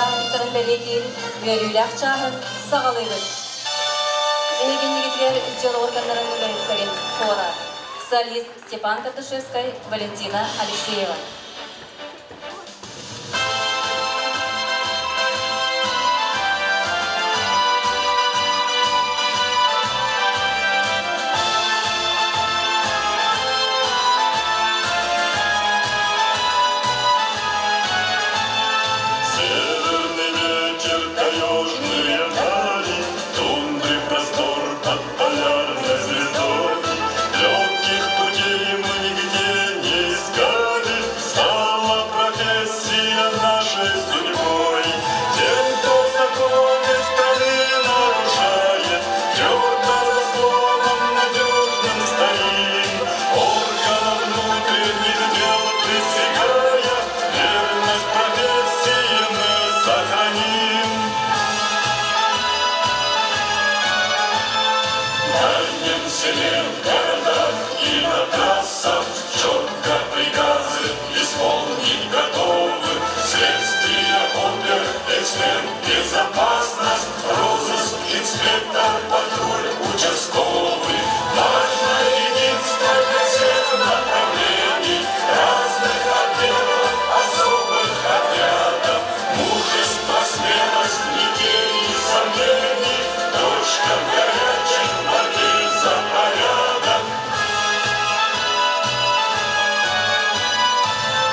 barahlıkların belediği verüyle akçağın sağlayılır. Егеннигитler ülçeli organların mülayetlerin Хора. Солист Степан Катушевская, Валентина Алексеева. Безопасность, розыск, инспектор, патруль, участковый. Важно единство для всех направлений, разных отделов, особых отрядов. Мужество, смелость, ни тени сомнений, точка горячих борьбы за порядок.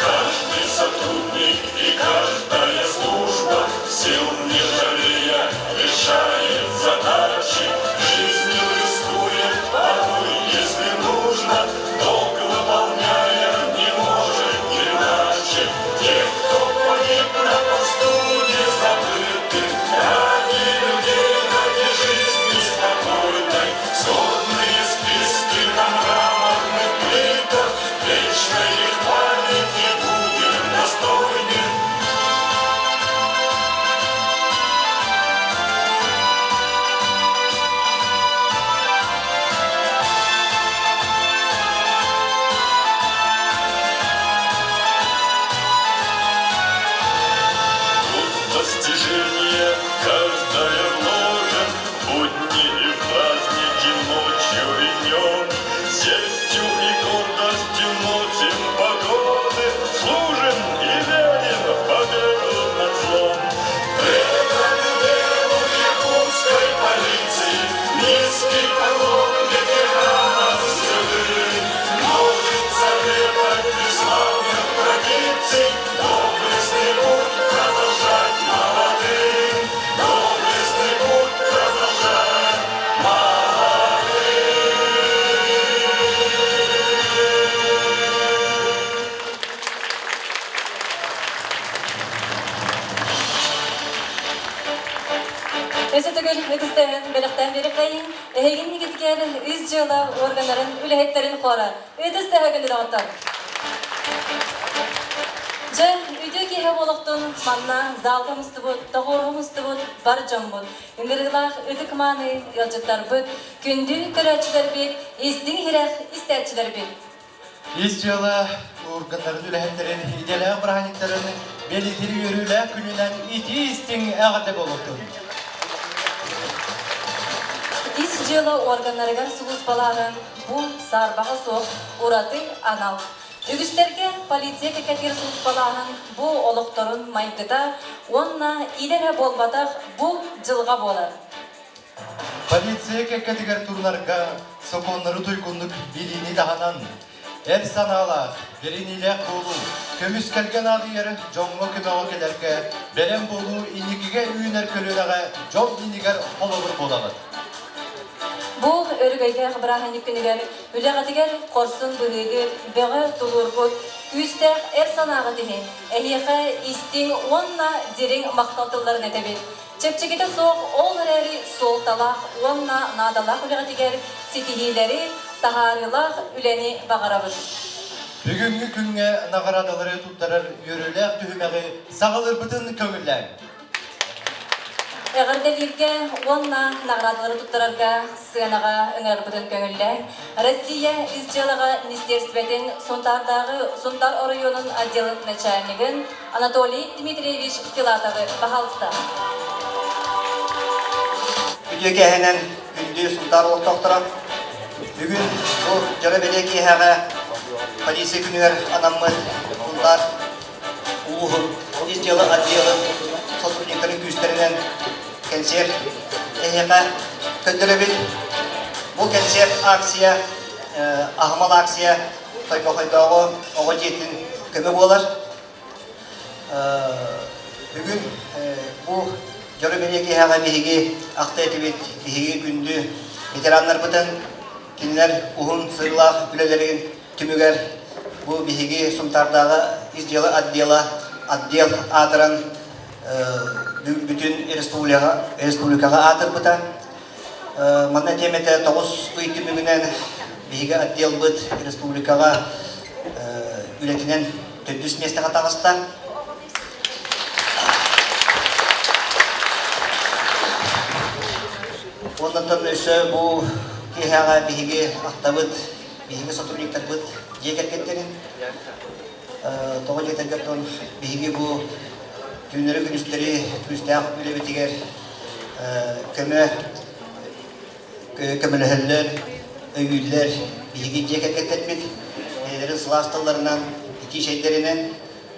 Каждый сотрудник и каждая служба сил не жалея решает задачи, жизнью рискует порой, если нужно, долг выполняя не может иначе. Те, кто погиб на посту, не забыты, ради людей, ради жизни спокойной, сходные списки на мраморных плитах, вечно их памяти будем достойны. Достижение каждое вложим, в будни и в праздники, ночью и днем. С честью и гордостью носим погоны, служим и верим в победу над злом. Преданный делу якутской полиции, низкий поклон ветеранам земли. Множится лето бесславных традиций, доблестный путь продолжать молодым, доблестный путь продолжать молодым. Özetügül ötüsten belekten berikayın, егеннигитler üz жылы organların ülehetlerin Хора. Ötüste högülü otur. Жа үйдө кеhe болуктун манна залга мустубут, тоғору мустубут, бар жомбут. Үңгірілақ өтік маны елжыттар бұд, күнді көрәчілер бет, естің хирах истәчілер бет. Ес жылы органдарын үләхеттерін, иделі бұрғаниктарын белетері өрілі күнінен ити істің әғады болуктун. Ис жылы органларыгар сугус балағын, бұл сарбағы соқ, ураты анал. Үгістерге полиция кекетер сугус балағын, бұл олықтырын майкыта, онна идері болбатақ бұл жылға болар. Полиция кекетігер турнарға соқонлары тойкундық билini дағанан, әр санала, берениле қолу, көміс кәлген ағыйыр, жоңғы көмеғі келерге, берен болу, инекіге үйінер көлінеға, жол инегер қолығыр болағыр. Бұл өргөйге қыбырағын екінігер, үлеғатігер қорсын бұғығыр, бөғі тұлырғыр, күстәқ әр санағы деген, әйеқі істің онна дерің мақталтыларын әтебет. Чепчекеті соқ ол әрі сол талақ, онна надалақ үлеғатігер, сетихилері, тағарылақ үләне бағарабыз. Бүгінгі күнге нағарадалары тұттарыр өріләқ түхімәғі сағылыр бұтын көңілләң. Эғарделерге онна наградалары туттарарга сыянага ыңарбытын көңіллер. Россия изжалыға министерстветін Сунтар районын отдел начальнигін Анатолий Дмитриевич Филатовы бағалысты. Үдеге әнен күнді Сунтар олықтақтыра. Бүгін бұл жары бәлеке әға полиция күнігер анаммы Сунтар улуғын изжалы отделы сотрудниктарын күстерінен концерт әйеға көндірі бұл концерт акция, ағымал акция тойпа-қойдағы оға жетін көмі болар. Бүгін бұл жары бәлеке әға бейге ақты әтебет бейге күнді ветеранлар бұтын кенілер ұғын сырлақ үлелерін түмігер бұл бейге Сунтардағы изжалы отдел атыран bütün республикаға атыр бұта. Мана теметі 9 ұйты мүгінен бейге отдел бұд республикаға үлетінен 400 местіға тағыста. Ондан өсі бұл кейхаға бейге ақта бұд, бейге сотрудниктар бұд жекер кеттерін. Тоғы жетергеттен бейге бұл Күнері күністері күністәқ білебетігер көміліхілер, өйілер бейге жекер кеттірмет. Елерін сыластыларынан, ики шейдерінен,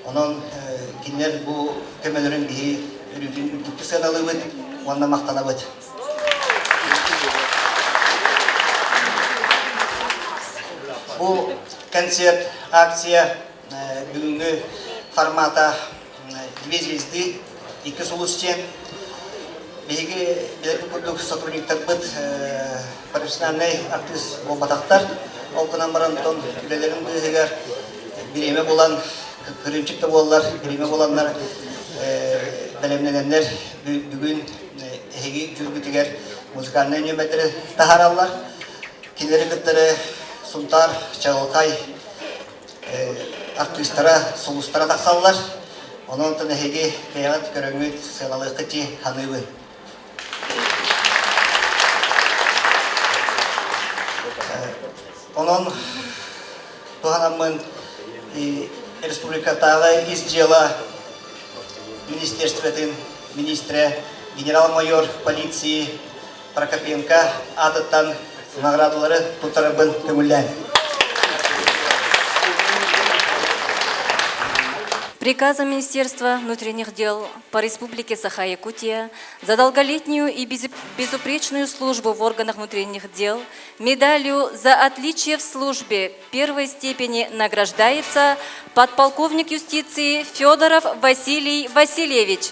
оның кенлер бұл көмілерін бейге үрігін үтікті сыналығы бұд, онына мақтана бұд. Бұл концерт, акция бүгінгі формата 2 звезды, ИККИ СУЛУС беги белгілік сотрудниктар бұд профессиональный артист болбатақтар. Ол күнан барантон үлелерін бұйығығар біреме болан, күрімчікті болалар, біреме боланлар бәлемненендер бүгін әйгі жүргітігер музыкальный нөмәдері тахаралар. Келері күттері Сунтар, Чағылқай артистара, сулустара тақсалылар. Onun için hege kıyafet görünmüş selalıkçı hanımı. Onun bu hanımın Respublika'da izcila Ministerstvetin ministre general-mayor polisi Прокопенко adıttan nagradları tutarabın kömürler. Приказом Министерства внутренних дел по Республике Саха-Якутия за долголетнюю и безупречную службу в органах внутренних дел медалью за отличие в службе первой степени награждается подполковник юстиции Федоров Василий Васильевич.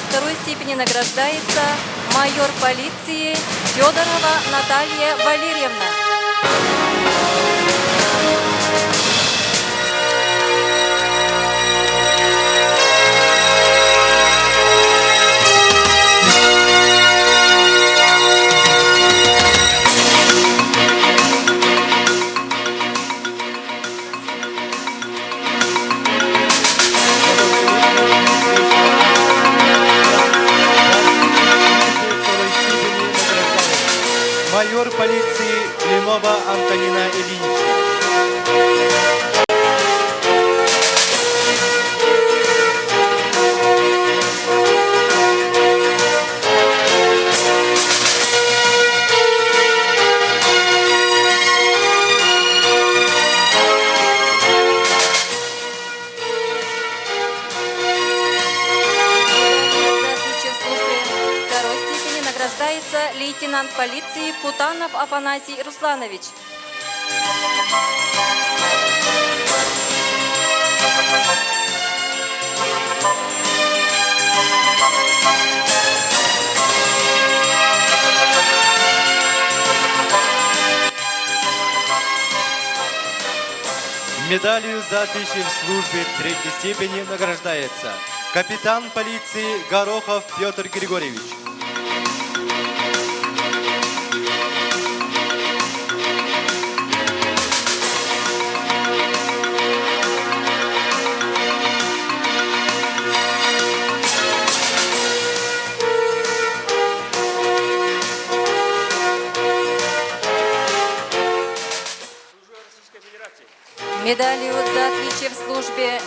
Второй степени награждается майор полиции Федорова Наталья Валерьевна. Майор полиции Ленова Антонина Ильинична. Лейтенант полиции Кутанов Афанасий Русланович. Медалью за отличие в службе третьей степени награждается капитан полиции Горохов Петр Григорьевич. Медалью за отличие в службе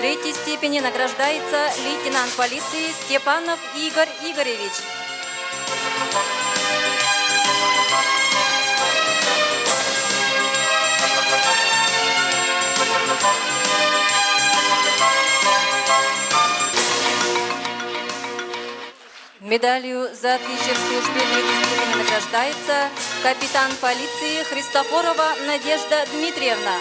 третьей степени награждается лейтенант полиции Степанов Игорь Игоревич. Медалью за отличие в службе третьей степени награждается капитан полиции Христофорова Надежда Дмитриевна.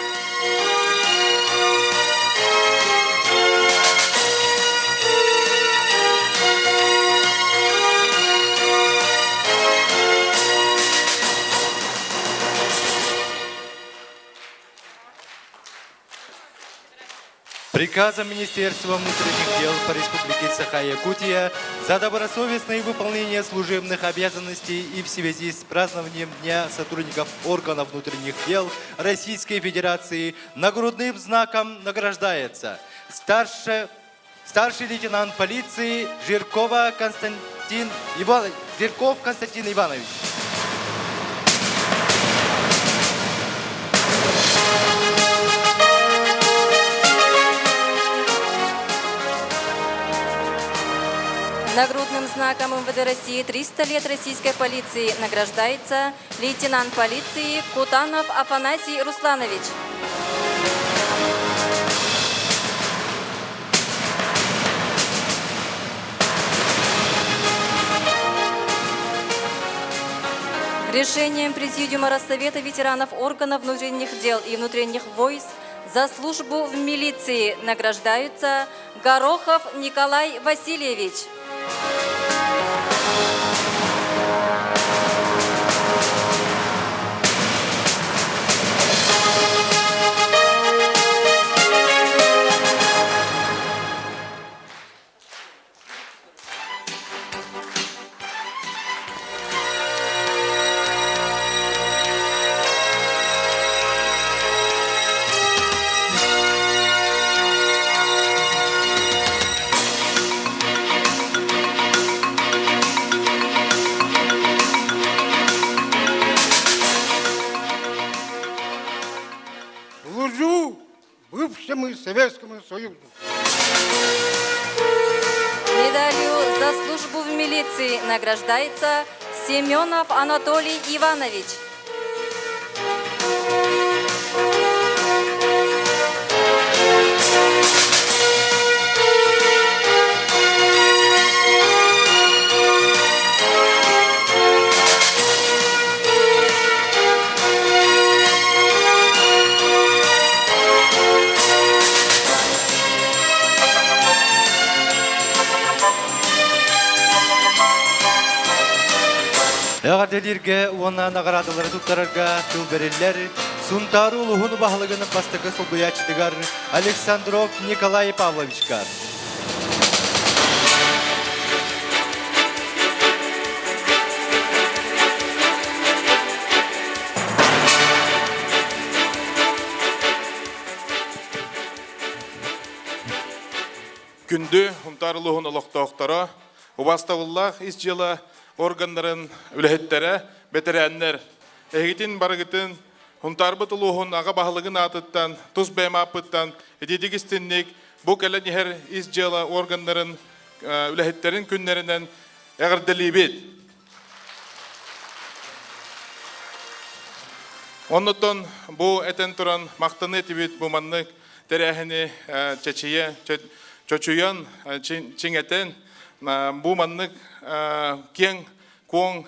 Приказом Министерства внутренних дел по Республике Саха-Якутия за добросовестное выполнение служебных обязанностей и в связи с празднованием Дня сотрудников органов внутренних дел Российской Федерации нагрудным знаком награждается старший лейтенант полиции Жирков Константин Иванович. Нагрудным знаком ОМВД России 300 лет российской полиции награждается лейтенант полиции Кутанов Афанасий Русланович. Решением Президиума Россовета ветеранов органов внутренних дел и внутренних войск за службу в милиции награждаются Горохов Николай Васильевич. Бывшему Советскому Союзу. Медалью за службу в милиции награждается Семенов Анатолий Иванович. Әғаделерге оны наградалары туттарырга тылберелер Сунтару улуһун баһалыгының бастығы солбуячтыгар Александров Николай Павловичка. Күнді Сунтарулуһун олоқтоқтара, убаставыллах ис жылы органдарын үләһеттәре бетерәннәр. Әгитин барыгытын Сунтарбыт улуһун ага баһалыгын атыттан, тус бәмапыттан, эдидигистинник бу кәләнихәр ис жылы органдарын үләһеттерин күннәреннән әгәрделибет. Оннотон бу этен туран мактаны тибит бу маннык тәрәһене чәчие чөчуян чингәтен бу маннык кең коң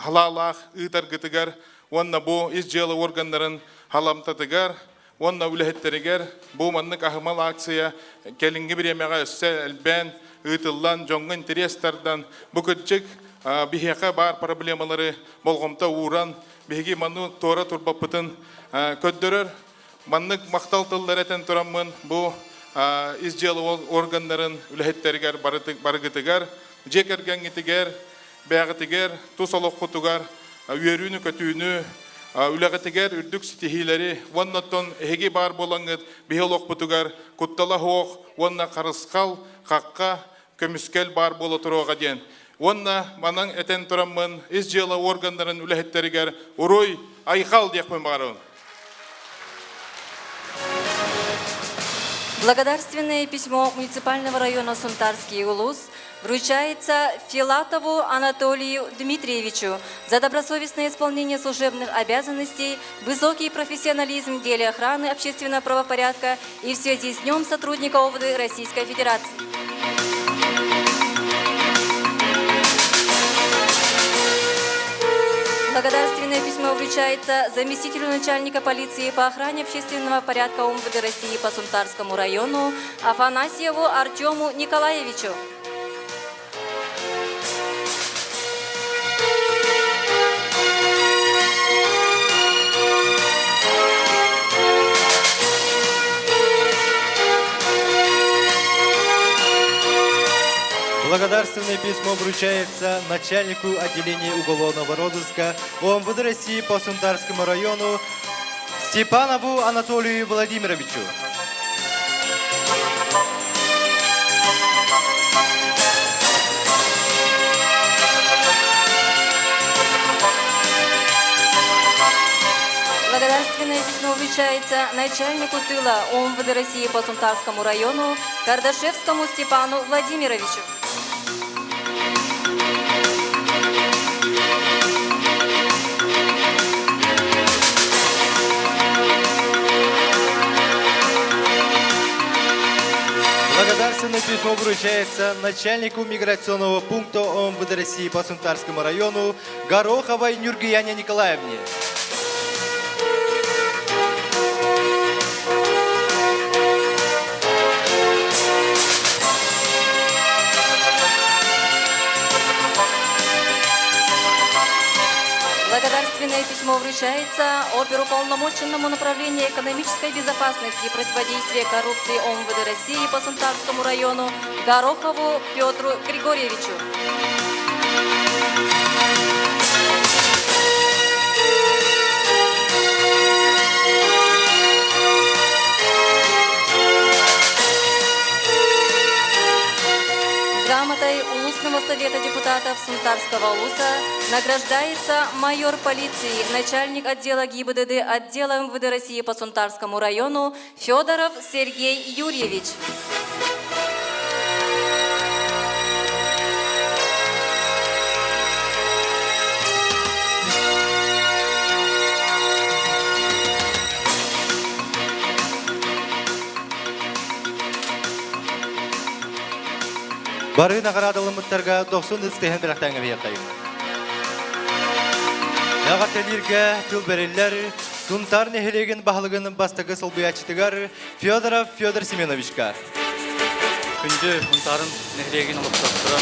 халалах ытар гытыгар онна бу ис жылы органнарын халамтатыгар онна үләһеттеригер бу маннык ахмал акция келинге биремәгә сәлбән ытыллан жоңгы интереслардан бу көчек бихәкә бар проблемалары болгомта уран биһиги ману тора турбапытын көддөрөр маннык мақтал тылдар этен тураммын бу изжел органнарын үлэхеттеригер барыгытыгар, жекергенгитигер, бәгытигер, тусолоққутугар, үйерүүнү көтүүнү, үлэхетигер үрдүк стихилери, воннаттон эһиги бар болаңыт, бихолоқпутугар, куттала хоқ, вонна қарысқал, қаққа, көміскел бар болы тұруға ден. Вонна манан этен тураммын изжел органнарын үлэхеттеригер урой айқал декпен барын. Благодарственное письмо муниципального района Сунтарский улус вручается Филатову Анатолию Дмитриевичу за добросовестное исполнение служебных обязанностей, высокий профессионализм в деле охраны общественного правопорядка и в связи с Днем сотрудника ОМВД Российской Федерации. Благодарственное письмо вручается заместителю начальника полиции по охране общественного порядка ОМВД России по Сунтарскому району Афанасьеву Артему Николаевичу. Благодарственное письмо вручается начальнику отделения уголовного розыска ОМВД России по Сунтарскому району Степанову Анатолию Владимировичу. Благодарственное письмо вручается начальнику тыла ОМВД России по Сунтарскому району Кардашевскому Степану Владимировичу. Благодарственное письмо вручается начальнику миграционного пункта ОМВД России по Сунтарскому району Гороховой Нюргияне Николаевне. Благодарственное письмо вручается оперуполномоченному направлению экономической безопасности и противодействия коррупции ОМВД России по Сунтарскому району Горохову Петру Григорьевичу. Грамотой Улусного совета депутатов Сунтарского улуса награждается майор полиции, начальник отдела ГИБДД отдела МВД России по Сунтарскому району Федоров Сергей Юрьевич. Бары наградалы мұттарға 90 істеген бірақтаңы бейқайым. Яғателерге түлберелер Сунтар нехелеген бағылығының бастығы сылбыячытығар Федоров Федор Семеновичка. Күнді Сунтарын нехелеген ұлықтақтыра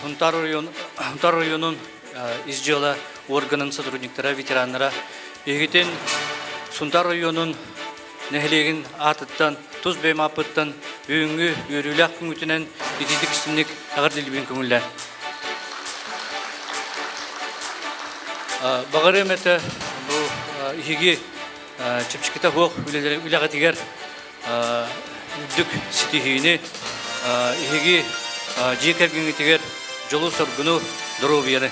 Сунтар районын изжела органын сотрудниктара, ветераннара егетен Сунтар районын нехелеген атыттан туз беймапыттан өңі өрілік күңітінен едедік істінік ағырдылбен көңілі. Бағарым әті бұл егеге чепшікіті хоқ үләғатығар үддік сетихейіне егеге жекергіңітігер жолу сұрғыну дұру бері.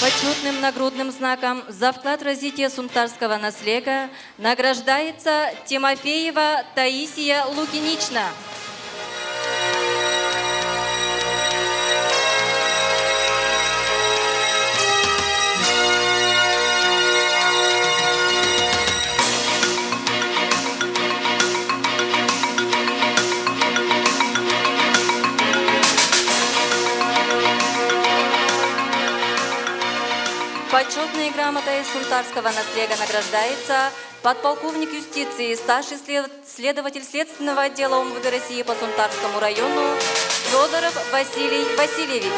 Почетным нагрудным знаком за вклад в развитие сунтарского наследия награждается Тимофеева Таисия Лукинична. Почетной грамотой Сунтарского наследия награждается подполковник юстиции, старший следователь следственного отдела ОМВД России по Сунтарскому району Федоров Василий Васильевич.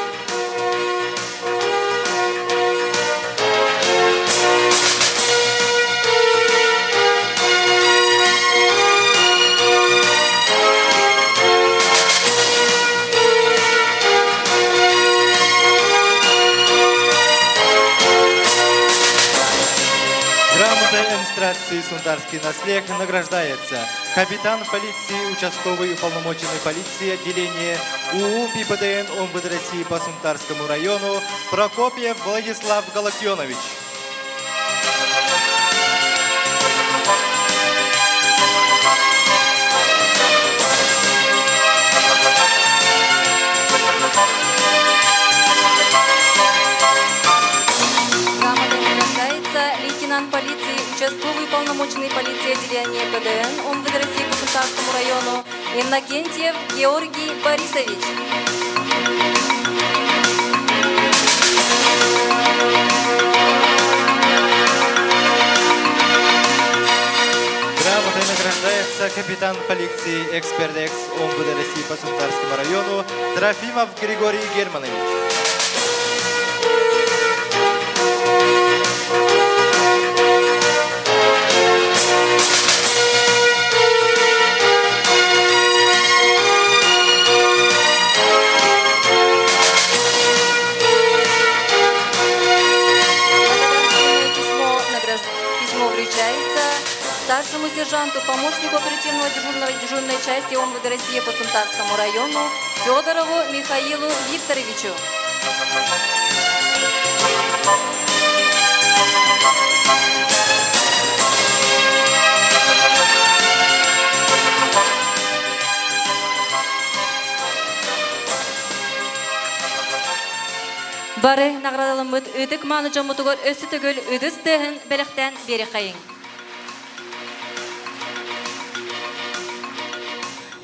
Грамотой администрации Сунтарский наследник награждается капитан полиции, участковый уполномоченный полиции отделения УУ ПИПДН ОМВД России по Сунтарскому району Прокопьев Владислав Галактионович. Лейтенант полиции, участковый уполномоченный полиции отделения ПДН ОМВД России по Сунтарскому району Иннокентьев Георгий Борисович. Грамотой награждается капитан полиции эксперт-экс ОМВД России по Сунтарскому району Трофимов Григорий Германович. Старшему сержанту, помощнику оперативного дежурной части ОМВД России по Сунтарскому району Федорову Михаилу Викторовичу. Бары наградалымыт ыдык маны жомутугор өсі түгіл ыдыс дәхін бәліқтен бері қайын.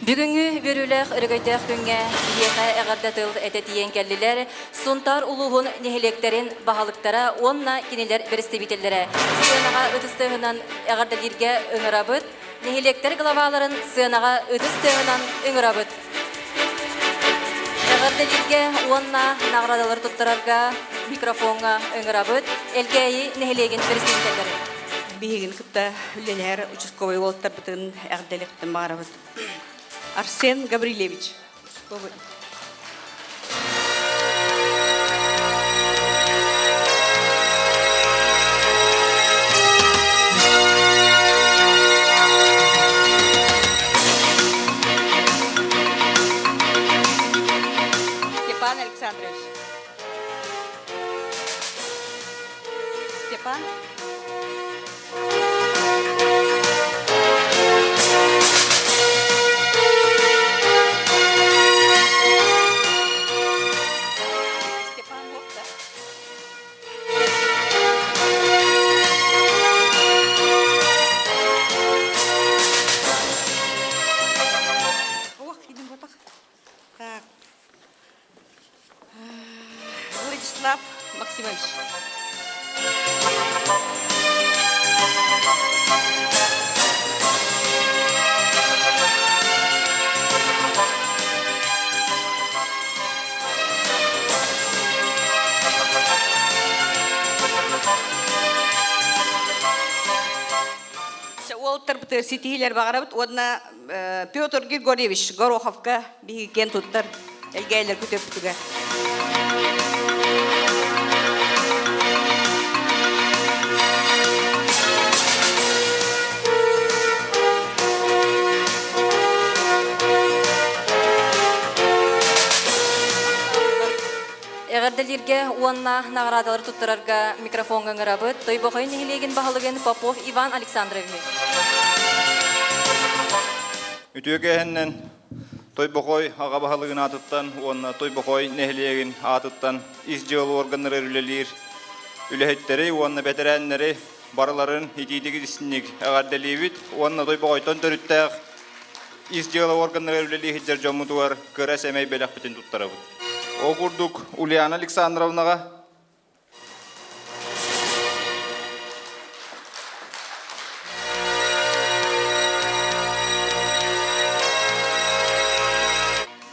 Бүгүнгү берүлэх ыргайтах күнгө иеха эгардатыл этетиен келлилер Сунтар улугун нехилектерин баһалыктара онна кинилер берестебителлере сыянага ытыстыгынан эгардалирге ыңырабыт нехилектер главаларын сыянага ытыстыгынан ыңырабыт эгардалирге онна наградалар туттарарга микрофонга ыңырабыт элгейи нехилеген берестебителлере бигин кытта үлелер участковый волттар бытын эгардаликтен барабыт Арсен Гаврилевич. Степан Александрович. Степан. Владислав Максимович. Олтар бітір сетейлер бағарабыт, одна Петр Григорьевич Гороховка бейген тұттар, әлгейлер көтеп бітігі. Эгардалирге уанна наградалар туттарарга микрофонга ыңырабыт той бохойн нехилеген бахалыген Попов Иван Александрович. Ütügehenden той бохой ага бахалыгын атыттан, уанна той бохой нехилеген атыттан изжыл органнары үлелир, үлехеттери, уанна бетереннери барыларын итидиги дисинник эгардалибит, уанна той бохойтон төрүттәк изжыл органнары үлелир хиджер жомутуар кыра семей белек битин туттарабыт. Окурдук Ульяна Александровнага.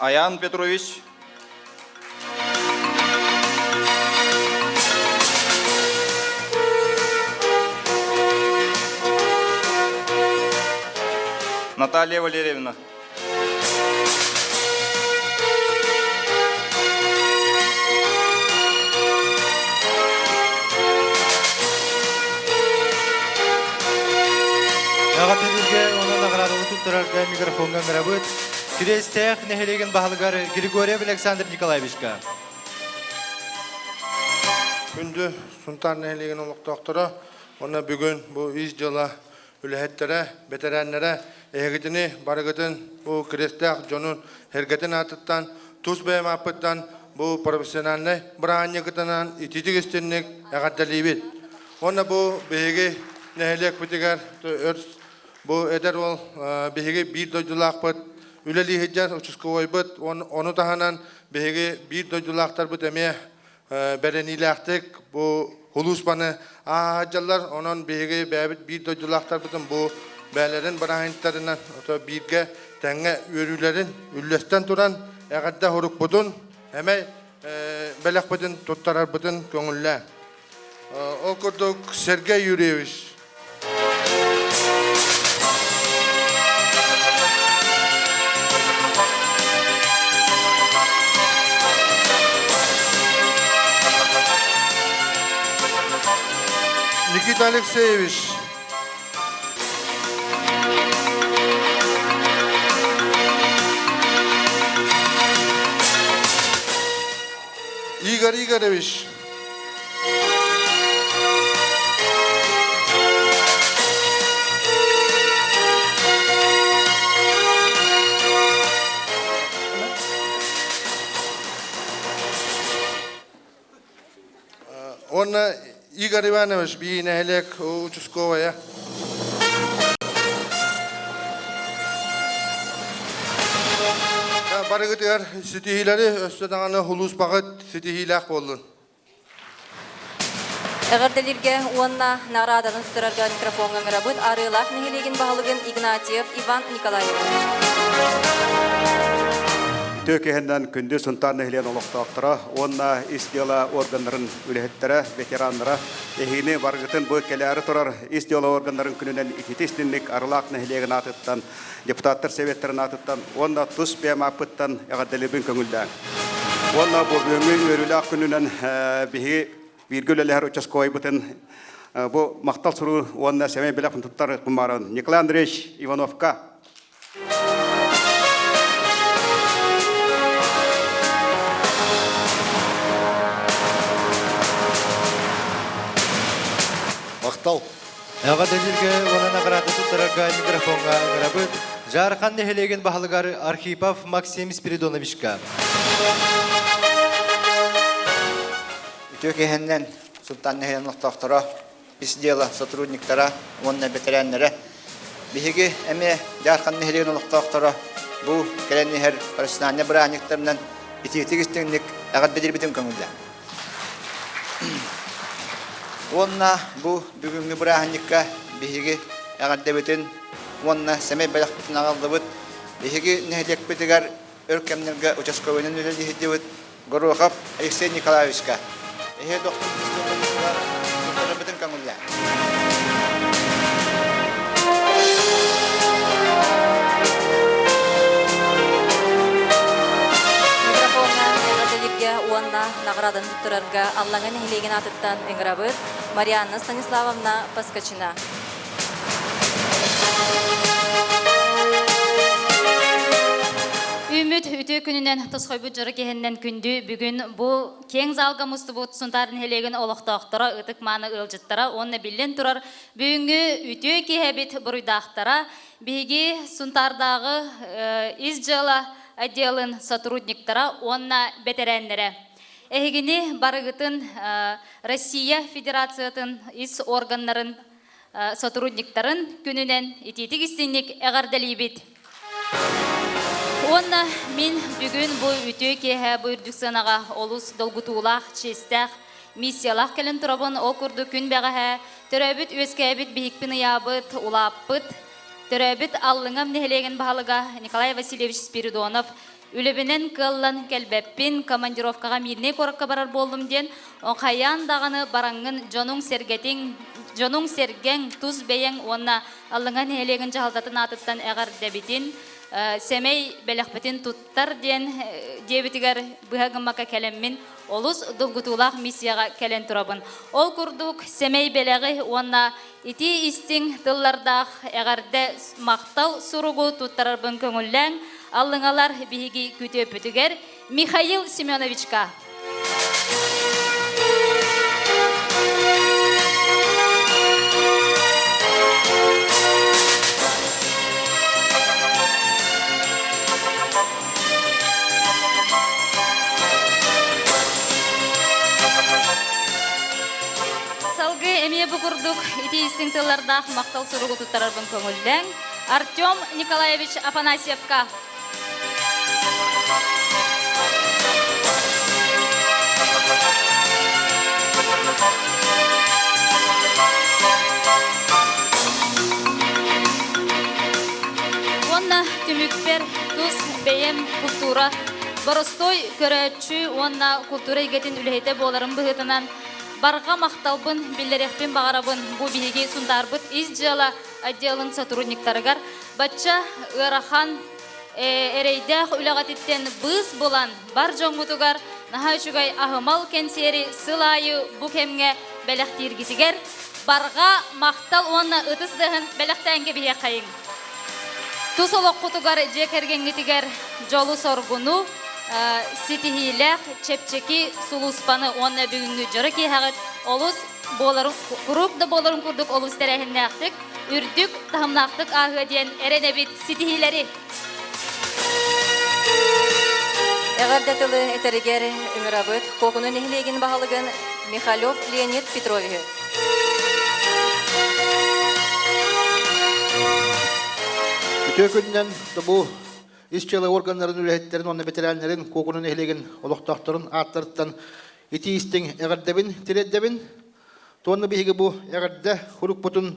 Аян Петрович. Наталья Валерьевна. Ағатылырге оның ағырадығы тұттырарға микрофонға ғырабыд. Күрестеқ нәхелеген бағылғары Григорьев Александр Николаевичка. Күнді Сунтар нәхелеген олықтақтыра, оны бүгін бұл из жылы үләхеттері, бетерәнлері, әйгітіні барығытын бұл күрестеқ жонын әргетін атыттан, тұз бәйім апыттан бұл профессионалны бірағанне күтінен итетік істерінік әғатталейбет. Оны бұл бейге нәхелек бітігер бұл әдер ол бейге бір дойдылақ бұд, үләлі хеджер ұчысқы бұд, оны тағанан бейге бір дойдылақтар бұд әме бәрениләқтік бұл улус баны ажалар, onun бейге бәбіт бір дойдылақтар бұдын бұл бәлерін бірағынттарынан бірге тәңе өрілерін үллестен тұран әғадда ғұрық бұдын, әмей бәләқ бұдын тұттарар бұдын көңілі. Ол күрдік Сергей Юрьевич. Никита Алексеевич. Игорь Игоревич. Он Игорь Иванович, бейіне әлек участковая. Барығытығар сетихилері өстедағаны улус бағыт сетихилақ болын. Әғірділерге онна нағырадарын тұтырарға микрофонға ғырабыд, арылақ нәхелеген бағылығын Игнатьев Иван Николаевич. Төкеһендән күндү Сунтар нәһилен олоқтақтыра, онна истела органнарын үләһеттәре, ветераннара, эһине баргытын бу келәре турар, истела органнарын күненән ититистинлек арылак нәһилеген атыттан, депутаттар советтерин атыттан, онна тус бемапыттан ягадделебин көңүлдән. Онна бу бүгүн өрүләк күненән биһи виргүләләр участкой бутын бу мактал суру онна сәмәй беләк туттар кумарын. Николай Андреевич Ивановка. Мақтал. Ағадылырге оның ағырады тұттырарға микрофонға ғырабыд. Жарқан нәхелеген бағылығары Архипов Максим Спиридоновичка. Төкеһеннән Султан нәхелен олықтақтыра, издела сотрудниктара, онна ветераннары. Биһиги әме жарқан нәхелеген олықтақтыра, бұл кәләннехер профессиональны бірағанектарынан итетігістіңлік әғат бедер бітін көңілді. Онна бу бүгүнгү браханникка биһиги агардебетин онна семей балактын агалдыбыт биһиги нехлек битигер өркемнерге участковыйнын үлелди хиддебит Горохов Алексей Николаевичка эхе доктор битин каңулла. Онна наградын тұттырарға Аллаңа нәхилеген атыттан өңірабыд Марианна Станиславовна Паскачина. Үміт үті күнінен тұсқойбыт жыры кехеннен күнді бүгін бұл кең залға мұсты бұт сұнтарын хелеген олықтақтыра, ұтық маны ұлжыттыра, онны білден тұрар бүгінгі үті кехебет бұруйдақтыра, бігі сұнтардағы из жылы отделын сотрудниктара, онна ветераннары. Эхигини барыгытын Россия Федерациятын из органнарын сотрудниктарын күнінен итетік істенік әғардалейбет. Онна мен бүгін бұл үті кеге бұйырдықсанаға олус долгутулақ, честақ, миссиялақ кәлін тұрабын ол күрді күн бәғаға түрәбіт өскәбіт бейікпіні ябыт, улаппыт, түрәбіт аллыңам нәхелеген бағалыға Николай Васильевич Спиридонов Үлебінен кыллан келбеппин командировкаға мирне коракка барар болдым ден, оңқаян дағаны бараңын жонуң серген туз бейен онна аллыңан елеген жағалдатын атыттан әғар дәбітін, семей бәліқпетін туттар ден дебітігер бұғағымақа кәлеммін олус дұлғытулақ миссияға кәлен тұрабын. Ол күрдік семей бәліғі онна ити истің тыллардақ әғарды мақтал сұруғу туттарарбын көңілләң аллыңалар биһиги күтө пүтүгер Михаил Семеновичка. Салгы эмие бугурдук ити истин тыллардах мактал суругу туттарарбын көңүлден Артем Николаевич Афанасьевка. Онна түмүкпер туз бейем культура боростой көрөчү онна культура игетин үлехете боларын быһытынан барға мақталбын билерекпен бағарабын бу биһиги сунтарбыт изжала отделын сотрудниктарыгар батча ырахан эрейдах үлегатиттен быз болан бар жоңмутугар наха үчүгай ахымал кенсери сылайы бу кемге белектиргисигер барға мақтал онна ытысдыгын белектенге бие кайын тусолок кутугар жекергенгитигер жолу соргуну ситихилэх чепчеки сулуспаны онна бүгүнгү жыры кихагыт олус боларын куруп да боларын курдук олус терехиннактык үрдүк тахымнактык агы диен эренебит ситихилери Эгардатылы этеригер үңрабыт кокунун эхлеген баһалыгын Михалев Леонид Петрович. Төкүннен бу исчеле органнарын үлеттерин онна ветераннарын кокунун эхлеген олоктокторун аттырттан ити истин эгардебин тиреддебин тонны биһиги бу эгардде хурук бутун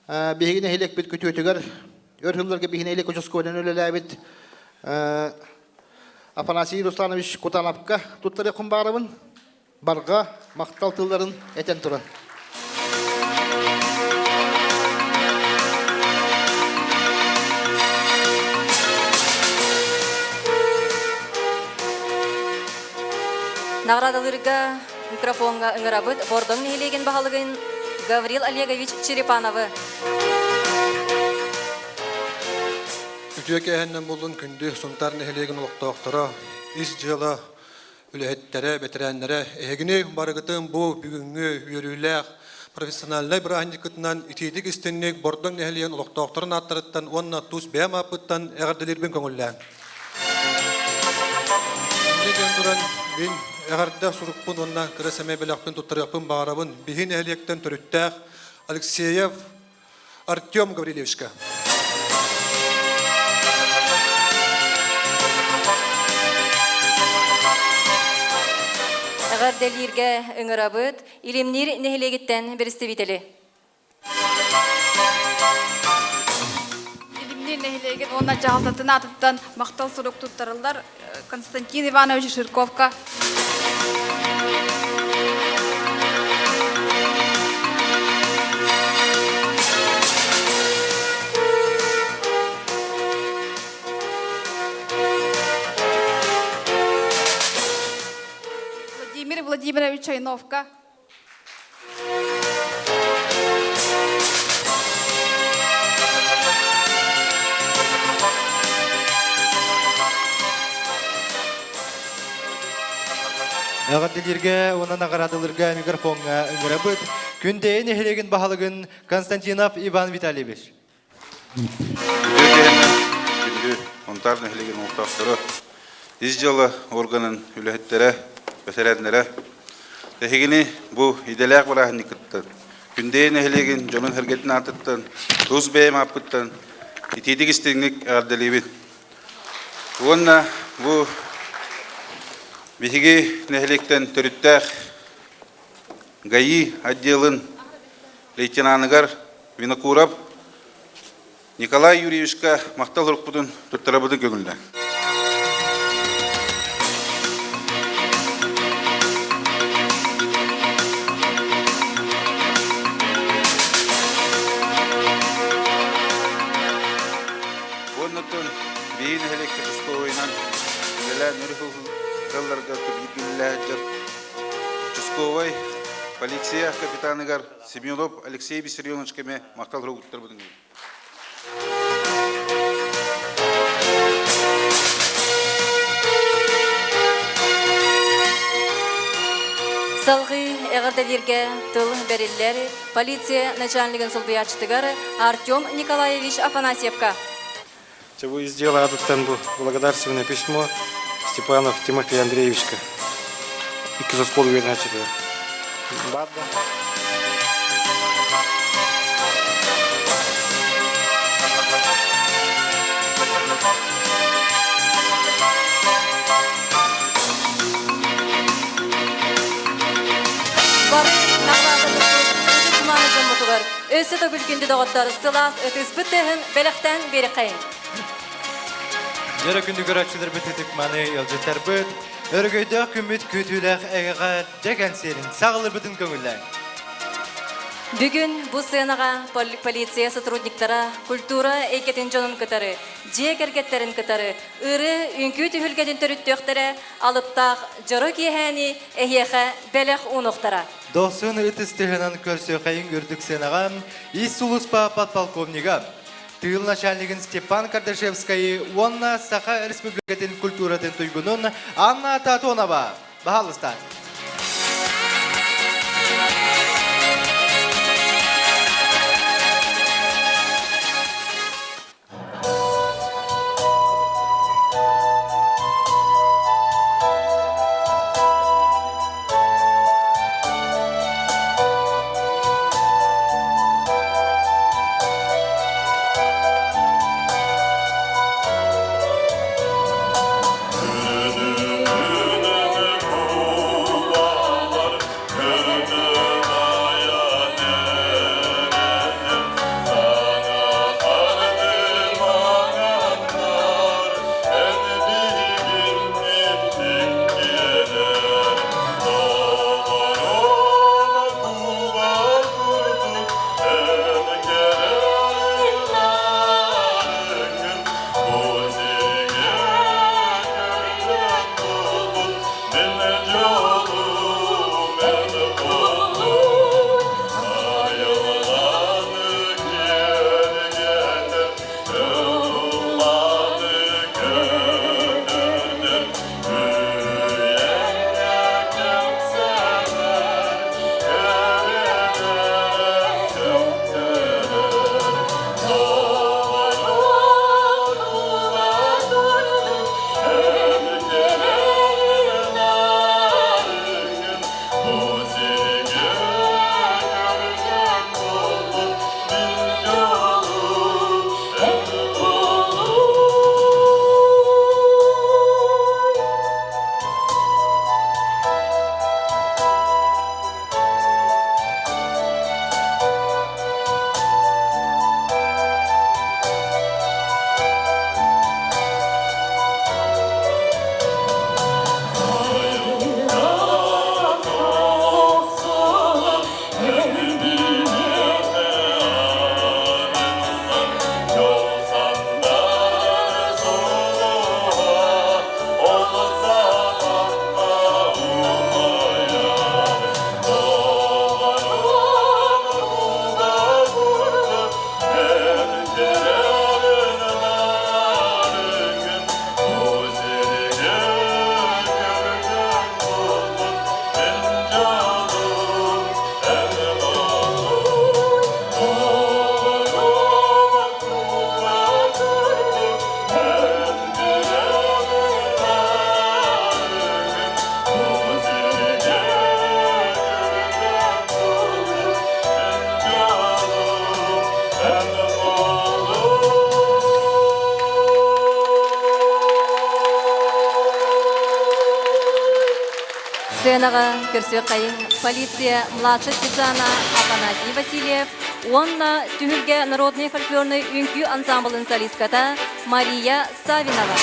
биһигине эхлек бит күтүтүгөр өрхүллөргө биһине эхлек учаскоден үлелебит Афанасий Русланович Кутановка туттары кумбарыбын барға мактал тылларын этен туран. Наградаларга микрофонга ыңырабыт бордон нехилеген баһалыгын Гаврил Олегович Черепановы. Үтүөкэһэннэн булун күндү Сунтар нехилеген олоктоохтора ис жыла үлэһэттере ветераннере эхегини барыгытын бу бүгүнгү үйөрүүлээх профессионаллай быраханжыкытынан итидик истенник бордон нехилеген олоктоохторун аттарыттан онна тус бэм аппыттан эгардилирбин көңүллээн. Индеген туран бин эгардах сурукпун онна кырасэмэ белэхпин туттарыахпын баарабын биһин эхилиектен төрүттээх Алексеев Артем Гаврилевичка. Эгардалирге ыңырабыт илимнир нехилегиттен беристебители. Илимнир нехилеген онна жаалтатын атыттан мактал сурук туттарылдар Константин Иванович Ширковка. Владимир Владимирович Чайновка. Эгардилирге, онан аградылырга микрофонга ыңырабыт күндейин эхлеген баһалыгын Константинов Иван Витальевич. Күндү Сунтар нехилеген олоктоохтору ис жыла органын үлэһэттере ветераннере эхигини бу иделээх бараахынникыттан күндейин эхилеген жонун хергетин атыттан туз бэйм аппыттан итидик истиңник эгардилибит уонна бу биһиги нехилектен төрүттээх ГАИ отделын лейтенантыгар Винокуров Николай Юрьевичка мактал урукпутун туттарабыды көңүлдө. Чусковой, полиция капитаныгар Семенов Алексей Виссарионович кеме мактал рогуттар будың. Салгы эгерделерге тыл бериллер полиция начальнигин сулбуячтыгар Артем Николаевич Афанасьевка. Вы сделали благодарственное письмо Степанов Тимофей Андреевичка. ИККИ СУЛУС значит. Бадда. Өсі де бүлгенді доғыттар сылас өтіспіттігін бәліқтен бері қайын. Жәрі күнді көрәтшілер бітетік маны елжеттер бүт, өргөйді күміт күтіләқ әйіға деген серін сағылыр бүтін көңілләң. Бүгін бұл сыйынаға полиция сотрудниктара культура әйкетін жонын кытары, жек әркеттерін кытары, ұры үнкі түхілгетін түріттіқтері алыптақ жұры кейхәні әйеға бәліқ ұнықтара. Досын үтістігінен көрсі қайын үрдік сенаған ИККИ СУЛУС подполковнига. Тыл начальнигин Степан Кардашевскай, онна Саха Республикатын культуратын туйгунун Анна Татонова. Бахалыстан. Сценаға көрсі қайын полиция младший сержана Афанасий Васильев, онна түхілге народный фольклорный үнкі ансамблын солистката Мария Савинова.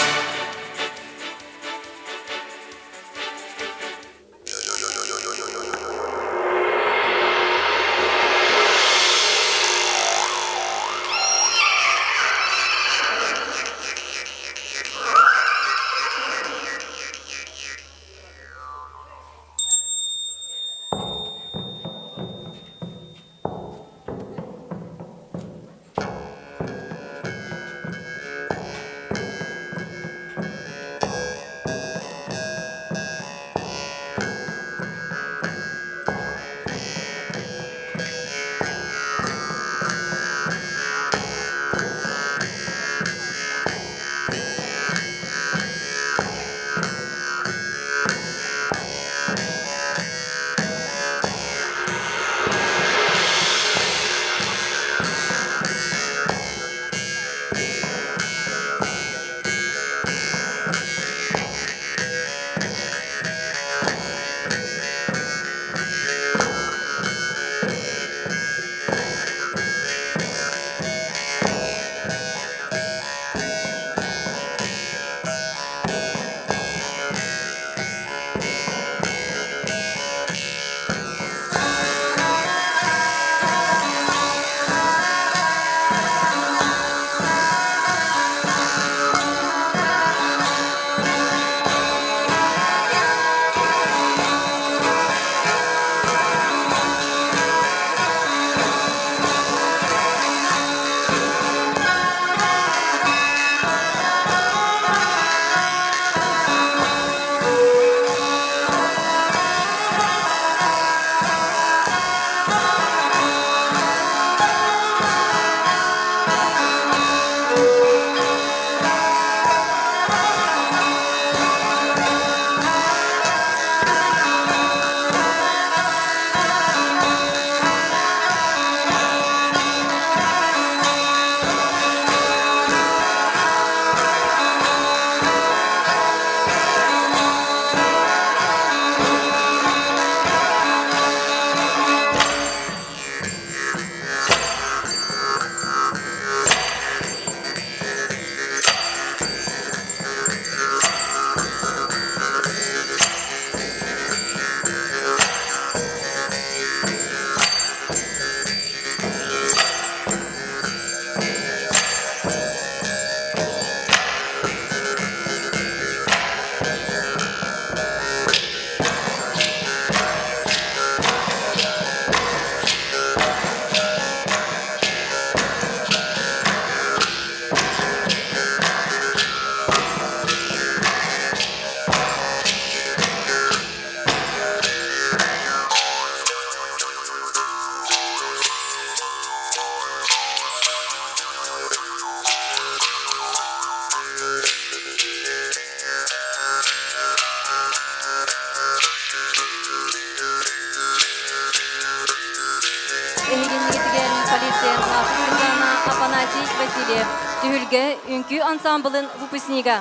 полицияның сержаны Афанасий Васильев, түйілге үнкі ансамблын выпускнига.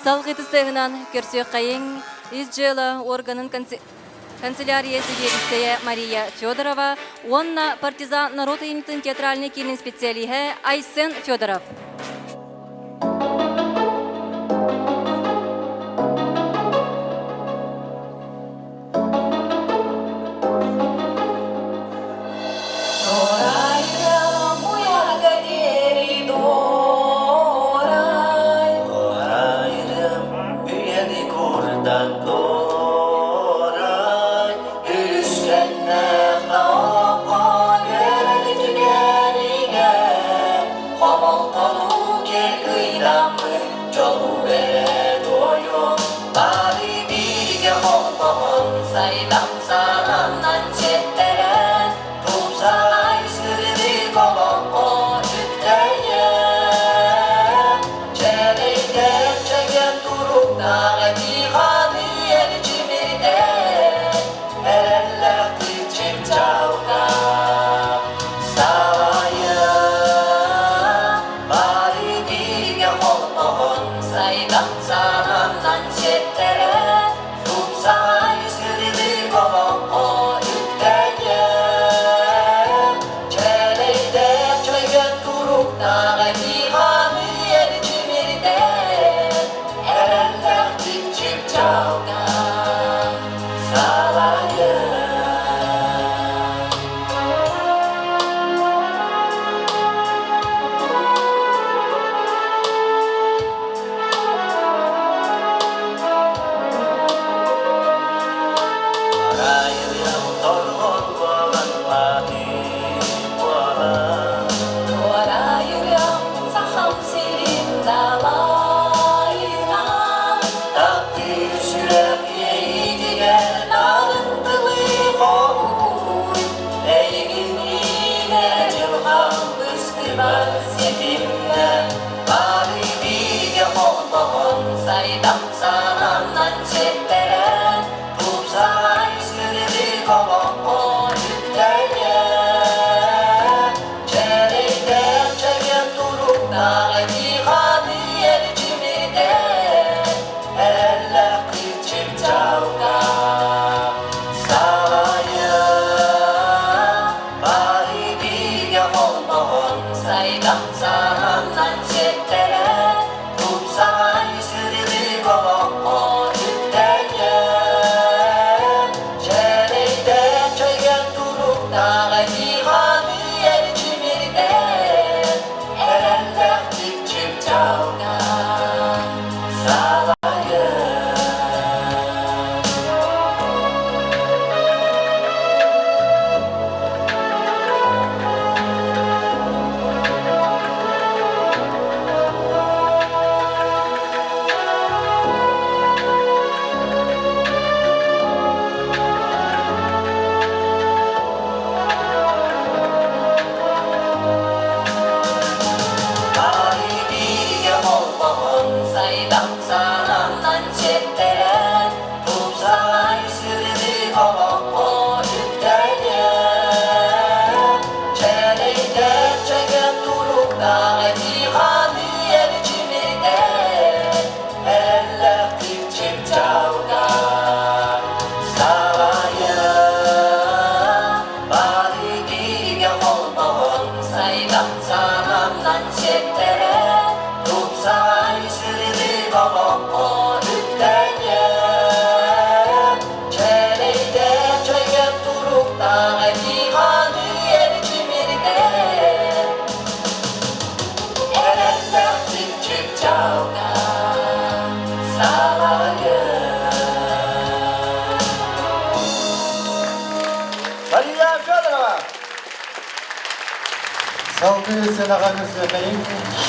Салғытыстығынан көрсек қайын изжелы органын канцеляриясы ведущая Мария Федорова, онна партизан народа интын театральный кинин специалиhe Айсен Федоров.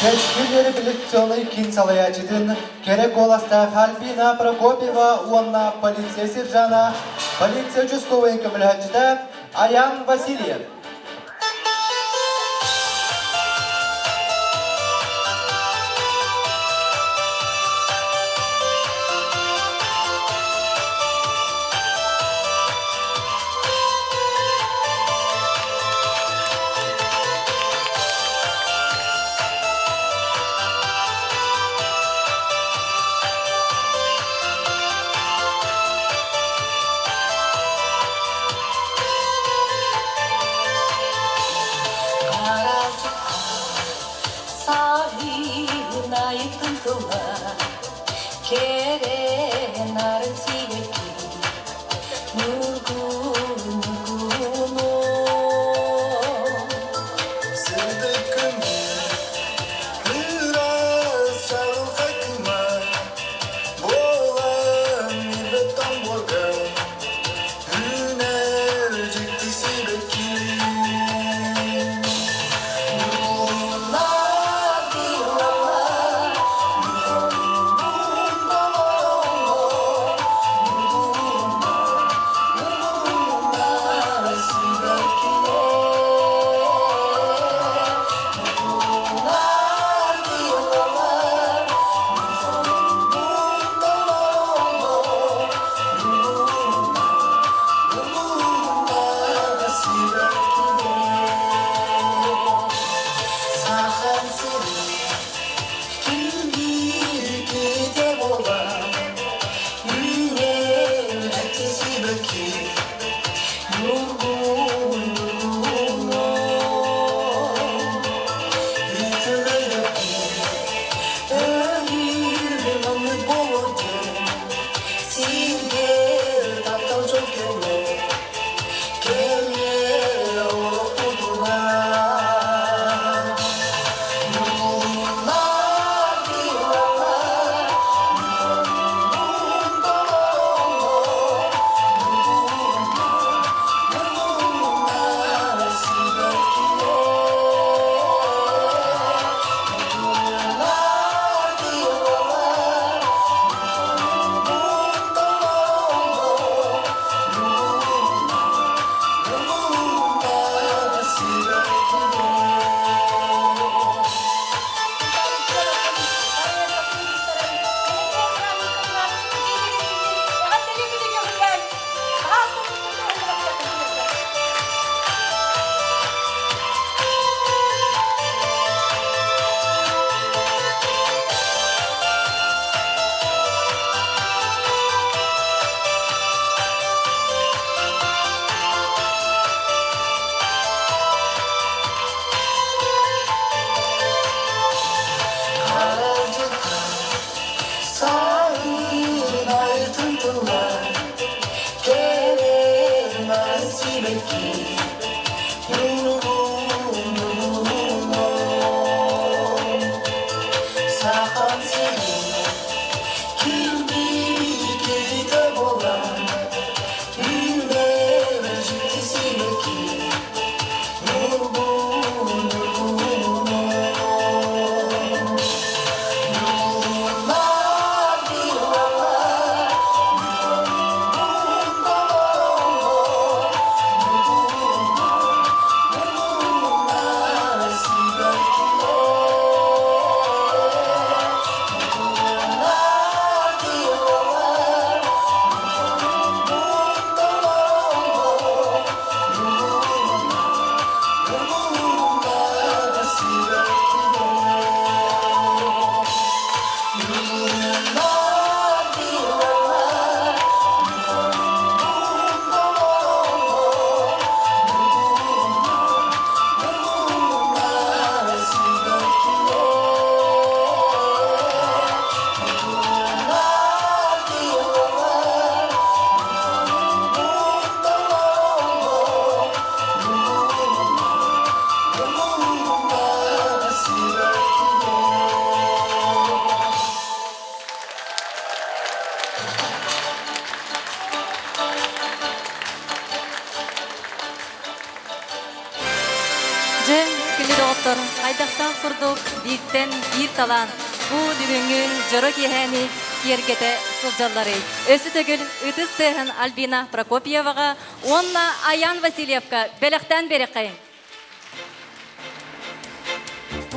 Кешкилери билетционный кинсалаячидын керек оласта Альбина Прокопьева, онна полиция сержана, полиция участковый коммулячида Аян Васильев. Айдақтан құрдық биіктен бір талан. Бұл дүгіңі жұры кехәні кергеті сұлжалары. Өсі төгіл үтіс тәхін Альбина Прокопьеваға, онна Аян Васильевка бәліқтен бері қайын.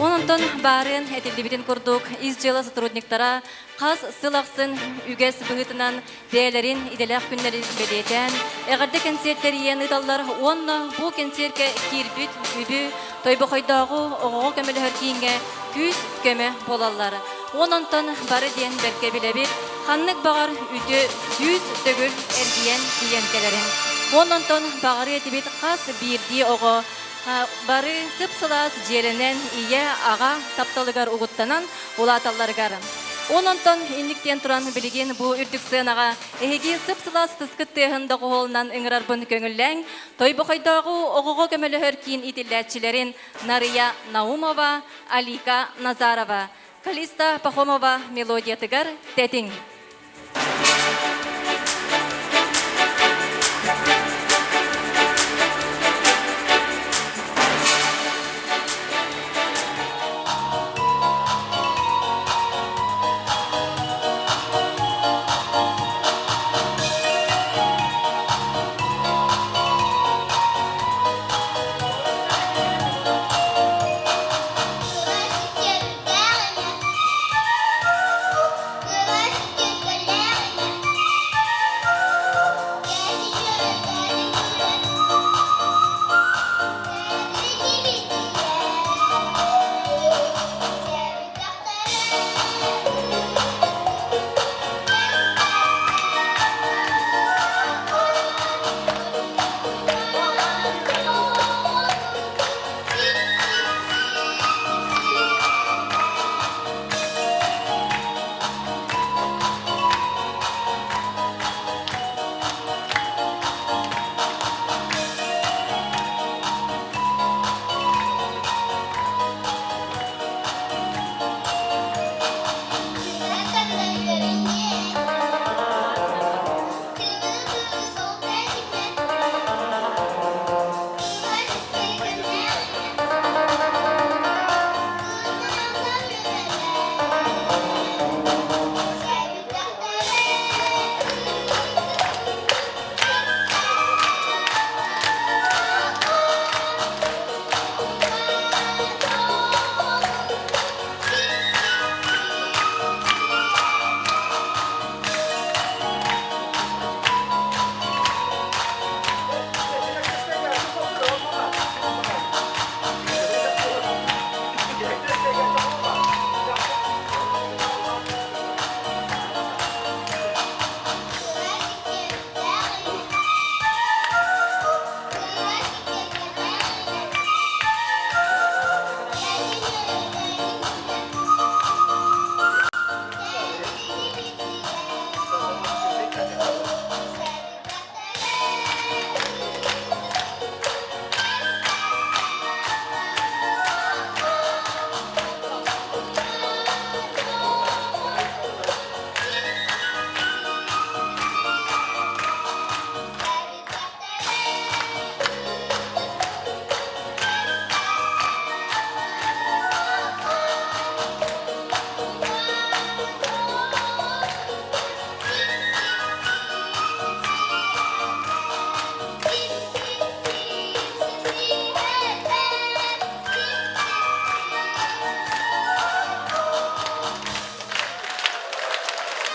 Онынтын барын әтілдебетін құрдық из жылы сотрудниктара қас сылақсын үгес бұғытынан бәлерін иделәқ күнлерін бәлетен. Әғірді концерттер ен ұдалар онны бұл концертке кирбіт, үбі, тойбы қойдағы оғы көмілі көркейінге күз көмі болалары. Онынтын бары ден бәлке білебір, қаннық бағар үті сүз төгіл әрдиен дейенкелерін. Онынтын бағары әтібет қас бірді оғы бары сып-сылас жерінен ие аға тапталығар ұғыттанан ұлаталарғар. Ононтон инниктен туран билигин бу үрдүксенаға эһиги сып-сылас тыскыттыһында гоолнан ыңырарбын көңүлләң тойбокойдогу огого көмөлөһөр кийин итилләтчилерин Нария Наумова, Алика Назарова, Калиста Пахомова мелодия тыгар тетиң.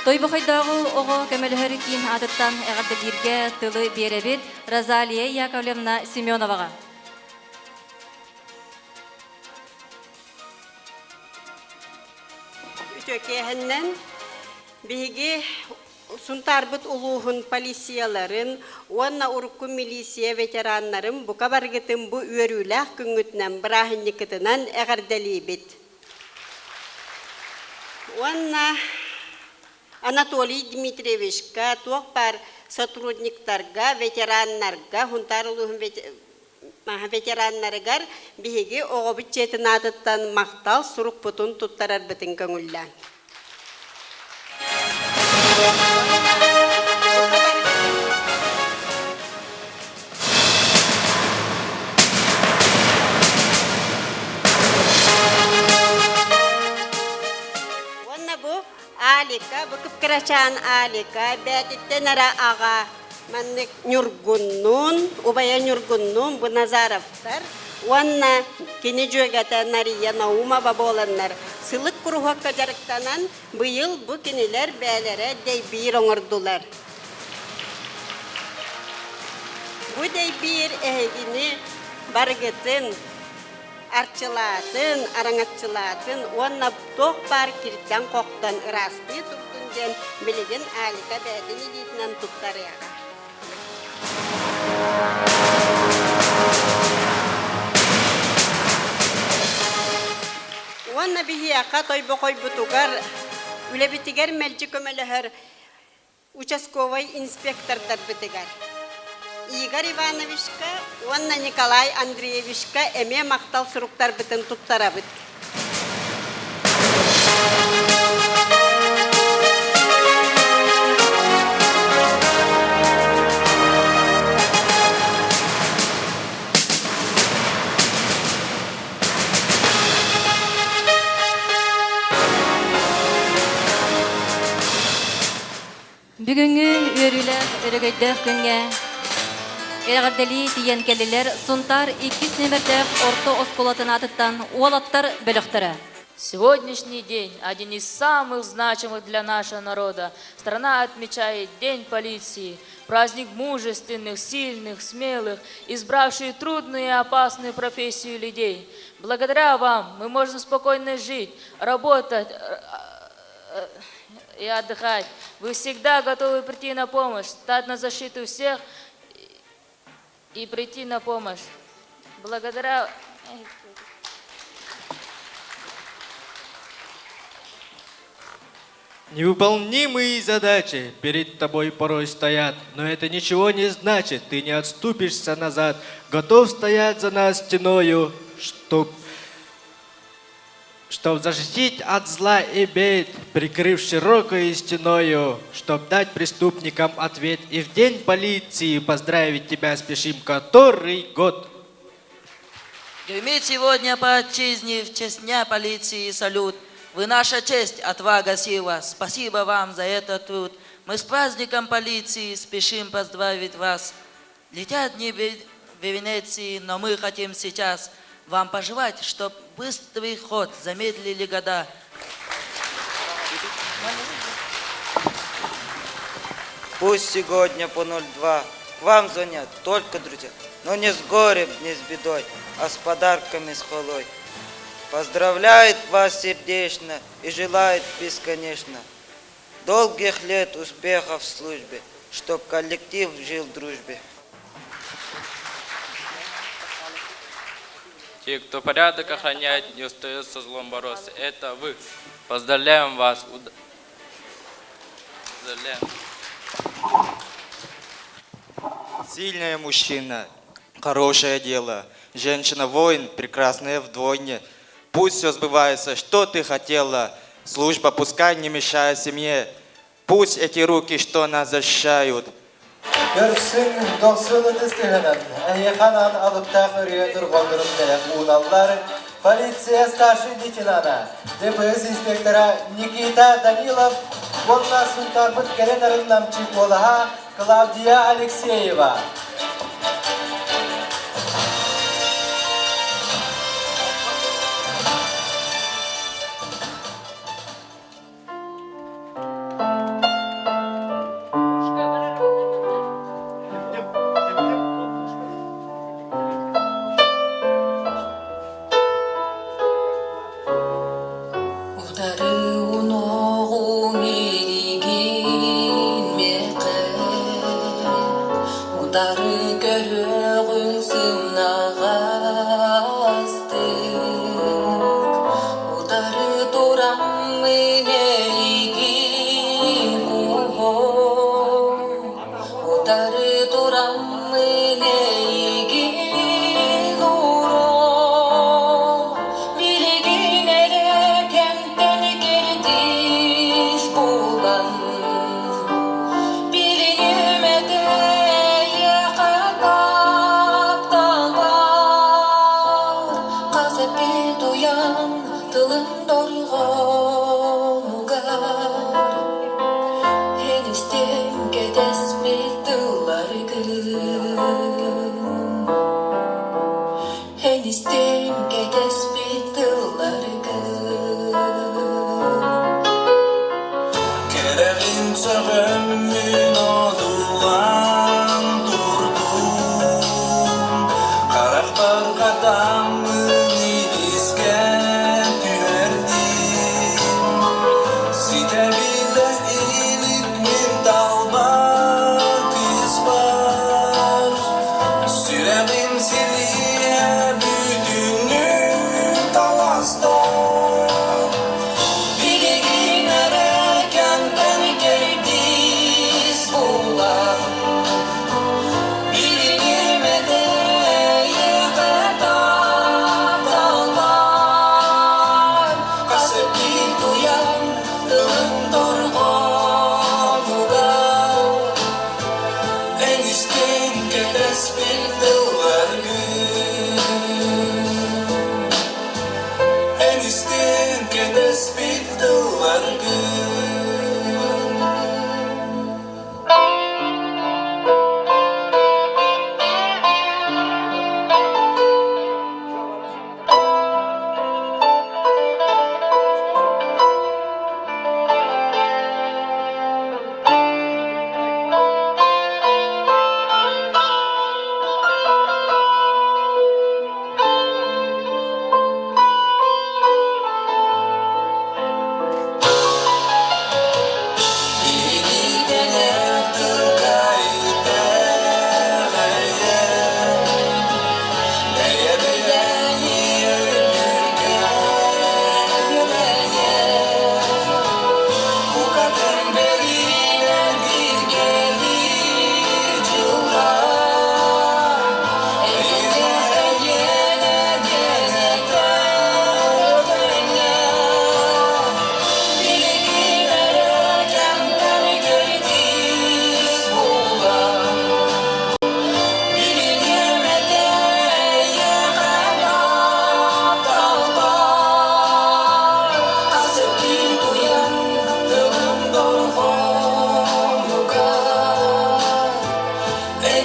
Тойбохойдагы ого көмөлөһөр кийин атыттан эгардылирге тылы беребит Розалия Яковлевна Семеновага. Үтөкеһеннен биги Сунтарбыт улуһун полицияларын, уанна урукку милиция ветераннарын бука баргытын бу үрүләх күңүтнән брахинникытынан эгардалибит. Уанна Анатолий Дмитриевичка, туақпар сотрудниктарга, ветераннарга, хунтарылуһун ветераннарыгар биһиги оҕобут четинатыттан мактал сурук путун туттарар бытын көңүллән. Алика, бу кыпкырачан Алика, бәтиттен ара ага, маннык Нюргуннун, убая Нюргуннун, бу Назаровтар, уанна кини жөгәтә Нария Наумова боланнар. Сылык курухакка жарыктанан, быйыл бу кинилер бәләре дейбир оңырдулар. Бу дейбир әйгини баргытын, арчылатын, араңатчылатын, уанна тоқ бар кирттен қоқтан ырасты тұрдың ден білеген Алика бәдіні дейтінен тұттар яға. Уанна бихи ақа тойбы қой бұтуғар үлебитигер мэлчи көмөлөһөр участковый инспектордар битигер. Игорь Ивановичка, Онна Николай Андреевичка эме мактал суруктар битин туттарабыт. Бүгүнгү өрүлөр өрөгөйдөр күнгө Эргардели тиен келилер Сунтар 2 номердег орто осколатын атыттан уолаттар бөлөктөрө. Сегодняшний день один из самых значимых для нашего народа. Страна отмечает День полиции, праздник мужественных, сильных, смелых, избравших трудную и опасную профессию людей. Благодаря вам мы можем спокойно жить, работать и отдыхать. Вы всегда готовы прийти на помощь, стать на защиту всех и прийти на помощь. Благодаря... Невыполнимые задачи перед тобой порой стоят, но это ничего не значит, ты не отступишься назад, готов стоять за нас стеною, чтоб защитить от зла и бед, прикрыв широкой стеною, чтоб дать преступникам ответ. И в день полиции поздравить тебя спешим который год. Гремит сегодня по отчизне в честь Дня полиции салют. Вы наша честь, отвага, сила. Спасибо вам за этот труд. Мы с праздником полиции спешим поздравить вас. Летят дни в Венеции, но мы хотим сейчас вам пожелать, чтоб быстрый ход замедлили года. Пусть сегодня по 02 к вам звонят только друзья, но не с горем, не с бедой, а с подарками, с хвалой. Поздравляет вас сердечно и желает бесконечно долгих лет успехов в службе, чтоб коллектив жил в дружбе. Те, кто порядок охраняет, не устает со злом бороться. Это вы. Поздравляем вас. Поздравляем. Сильная мужчина, хорошее дело. Женщина-воин, прекрасная вдвойне. Пусть все сбывается, что ты хотела. Служба пускай не мешает семье. Пусть эти руки, что нас защищают. Görüşsün doksuğunu tüskühünün, Eyhanan alıptaq örüyedir gondurumdayak uğunallar, Polisiya старший лейтенана, ДПС инспектора Никита Данилов, Онна Сунтарбыт Керенерин намчик олаға Клавдия Алексеева. Henüz denge desmildiler gül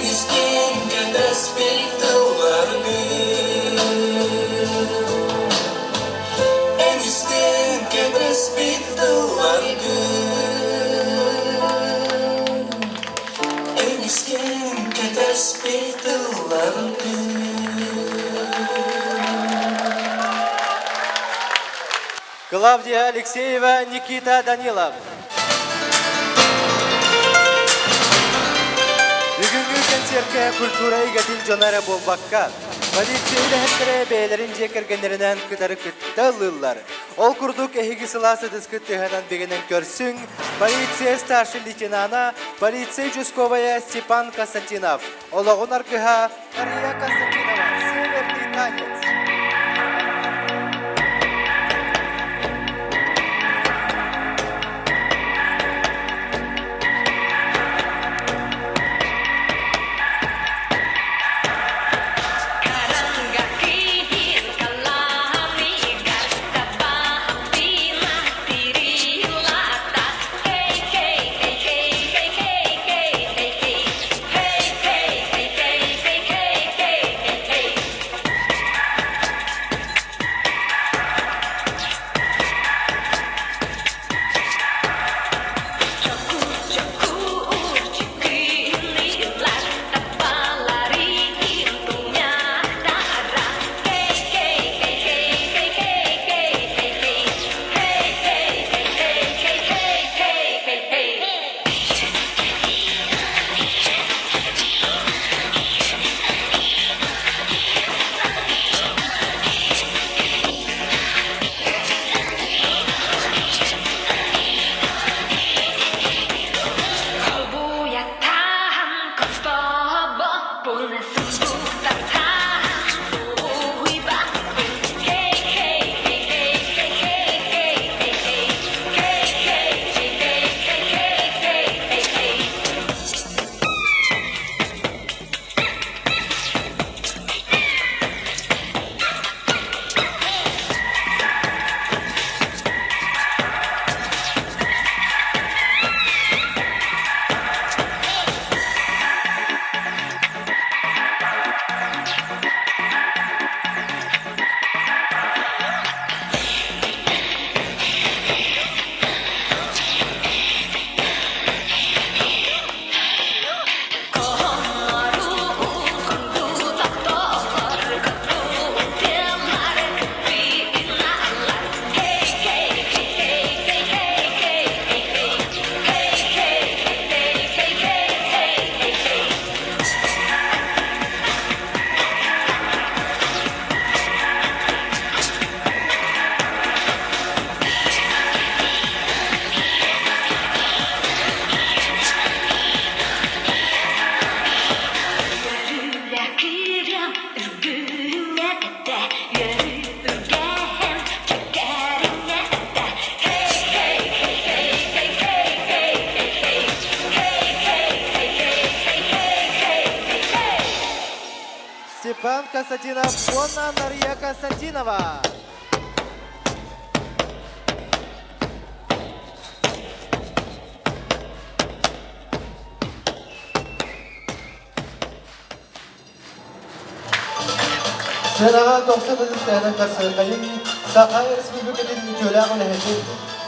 Enişten tespih dağlarını Enişten tespih dağlarını Enişten tespih dağlarını Клавдия Алексеева, Никита Данилов. Бүгүнкү концертке культура игетин жонара болбакка. Полициялы хеттері бейлерин жекергендеринен кытары кытталылар. Ол курдук эхиги сыласы дыскыттыханан бегенен көрсүң. Полиция старший лейтенана, полиция Жусковая Степан Константинов. Ологун аркыха Мария Константинова, северный танец. Степан Константинов, Бонна Мария Константинова. Senağa 90 tane karşılayın. Sakarya Respublika'nın ülkeler oleheti.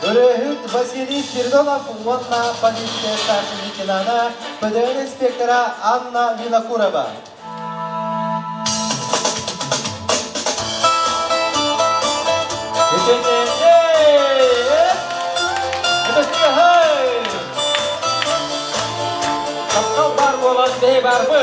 Örehit Vasiliy Firdonov, Vonna Polisiya starший лейтенана, ПДН инспектора Анна Винокурова. Бар болан бей барбы.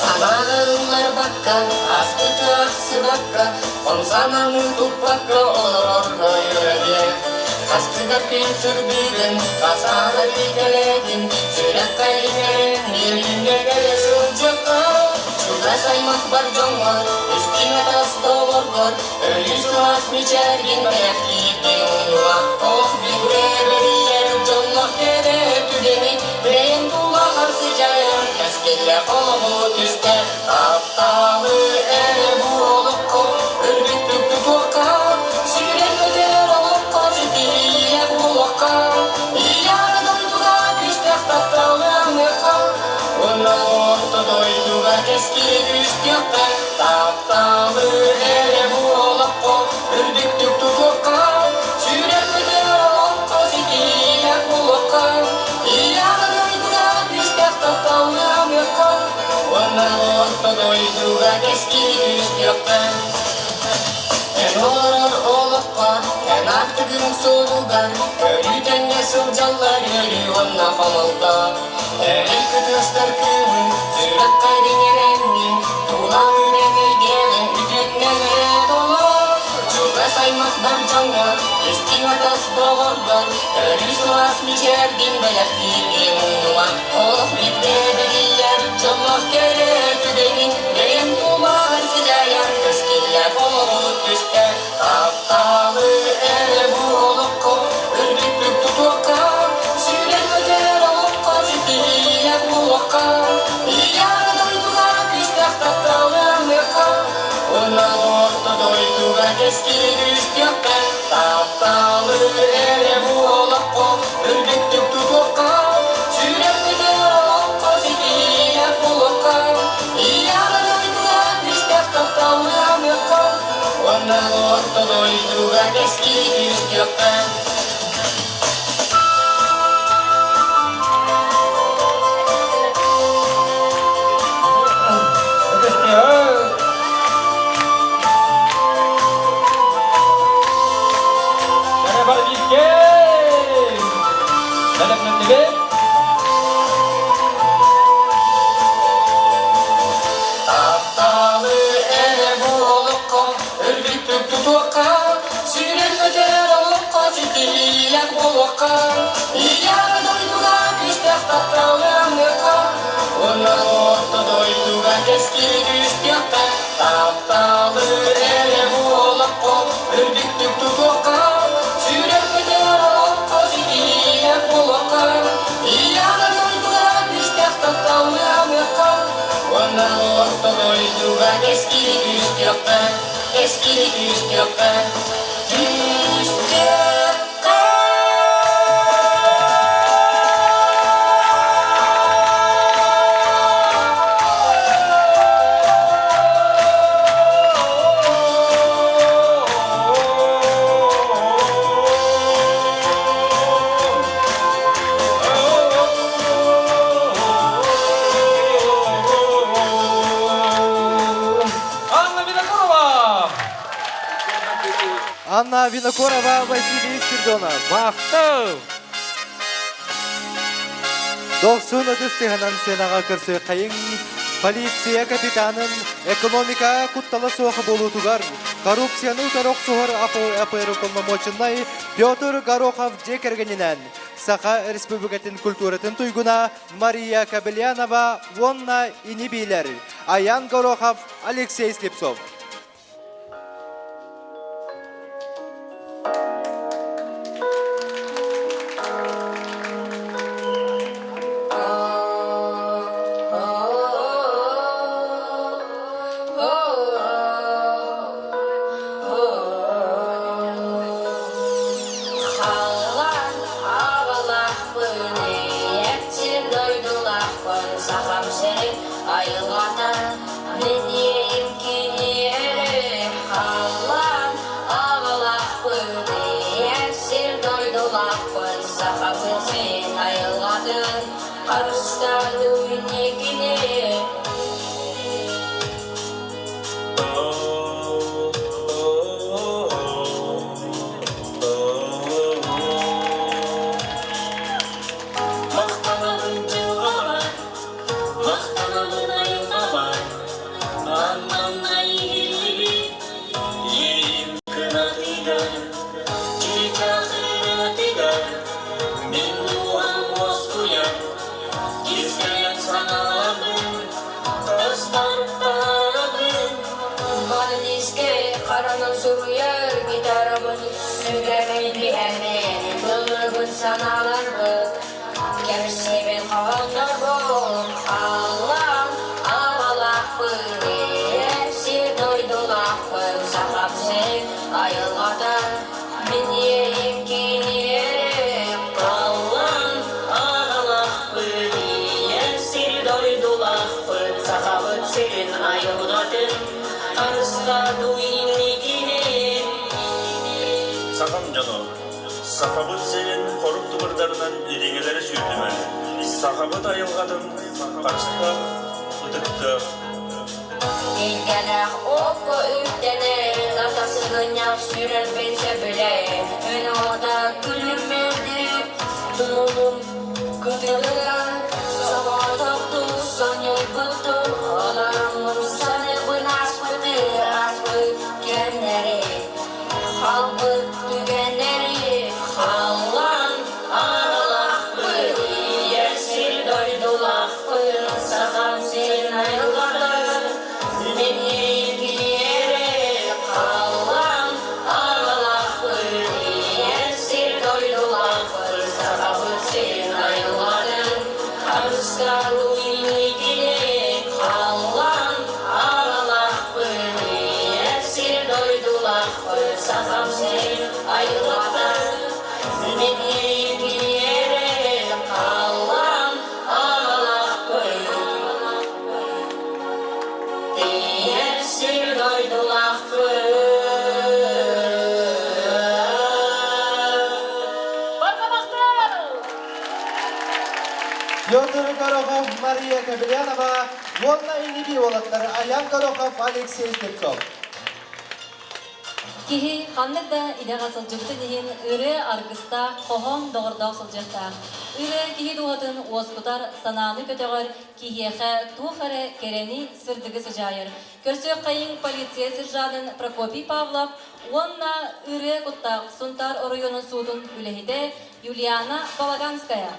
Саналар бакка, аспыты аксы бакка, он сананы тупакка, олорорго юреге. Астыда пен сүрбүйден, касана бекелеген, сүрек кайрен, еліне келесін жоққа. Шуда саймақ бар жоңғар, үстіне тас долоргор, өлісі ас мечерген, баяқ кейіппен ұнуа. Ох, бігреберiyер, жоңлақ кеде түдені, білейін тула қарсы жайын, кәскелі қолы түсті, тапталы әрі бұлық Өлүнүң сууган өрүтен ясыл жаллар өрү онна хамалда Эрил күтөстөр кымын жүрөк кайдеңеренни Тулан үрегейден үтеннеме толо Жуга саймактар жаңа эстиң атас богордон Өрү суас мижердин белектиги муңа Олох битте белилер жоллох керетүденин Бейен тулар силаян көскилле колорут түстө Тапталы эре буолокко үрбүттүк тутукка Сүйрен көтер олокко ситиле буолокка Ияны дойдуга күстөк тапталы амыкка Унан орто дойдуга кескили күстөкка Тапталы эре буолокко үрбүттүк тутукка Сүйрен көтер олокко ситиле буолокка Ияны дойдуга күстөк тапталы амыкка Унан орто дойдуга кескили күстөкка Тапталы эре буолокко үрбүттүк тутукка Сүйрен көтер олокко ситиле буолокка Ияны дойдуга күстөк тапталы амыкка Унан орто дойдуга кескили күстөкка Тапталы эре буолокко үрбүттүк тутукка Сүйрен көтер олокко ситиле буолокка Ияны дойдуга күстөк тапталы амыкка Унан орто дойдуга кескили күстөкка Кескили күстөкка Күстөкка Анна Винокурова, Василий Спирдонов. Мақтау! 90 ыдыстыгынан сенага кырсы кайың полиция капитанын экономика куттала соғы болутугар коррупцияны утарок сухар апыры полномоченный Петр Горохов жекергенинен Саха Республикатын культуратын туйгуна Мария Кабельянова, Вонна Инибилер, Аян Горохов, Алексей Слепцов. Сахабыт сенин коруп тубырдарынан иреңелери сүйдүмө. Сахабыт айылгадым, каршыда ыдыкты. Келгелек окко үттене, атасы Kızgınyak sürülmese bile Ön oda gülümedi Tunulum kıtırlar Sabah taptı sanyay bıttı Alarmım sana bınaspıdı Aspı kenleri Halbı tügenleri Hallan ağlak bıdı Yersil doydulak bıdı Sakam sen ayılgadı Beni giyere Hallan ağlak bıdı Yersil doydulak bıdı Sakam sen ayılgadı Arıskar uyni dilek Hallan ağlak bıdı Yersil doydulak bıdı Sakam sen ayılgadı Beni giyere Hallan ağlak bıdı Yersil doydulak bıdı Петр Горохов, Мария Кабелянова, Волна и Ниби Волоттар, Аян Горохов, Алексей Степцов. Кихи ханнык да идега сылжыкты дихин ыры аргыста хохон доғырдақ сылжыкта. Ыры кихи дуғатын уоспутар сананы көтөгөр кихиэхэ туухары керени сырдыгы сыжайыр. Көрсөк кайын полиция сержанын Прокопий Павлов, онна ыры куттақ Сунтар районун судун үлехиде Юлиана Балаганская.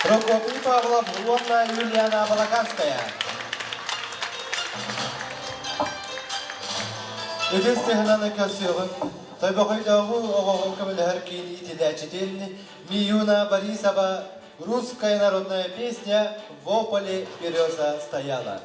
Прокопий Павлов, Волна Юлиана Балаганская. Ödestehlanı kösüğün, tabi koyduğu oğul kömülher kini itidaçidin, Миюна Борисова, русская народная песня «В поле береза стояла».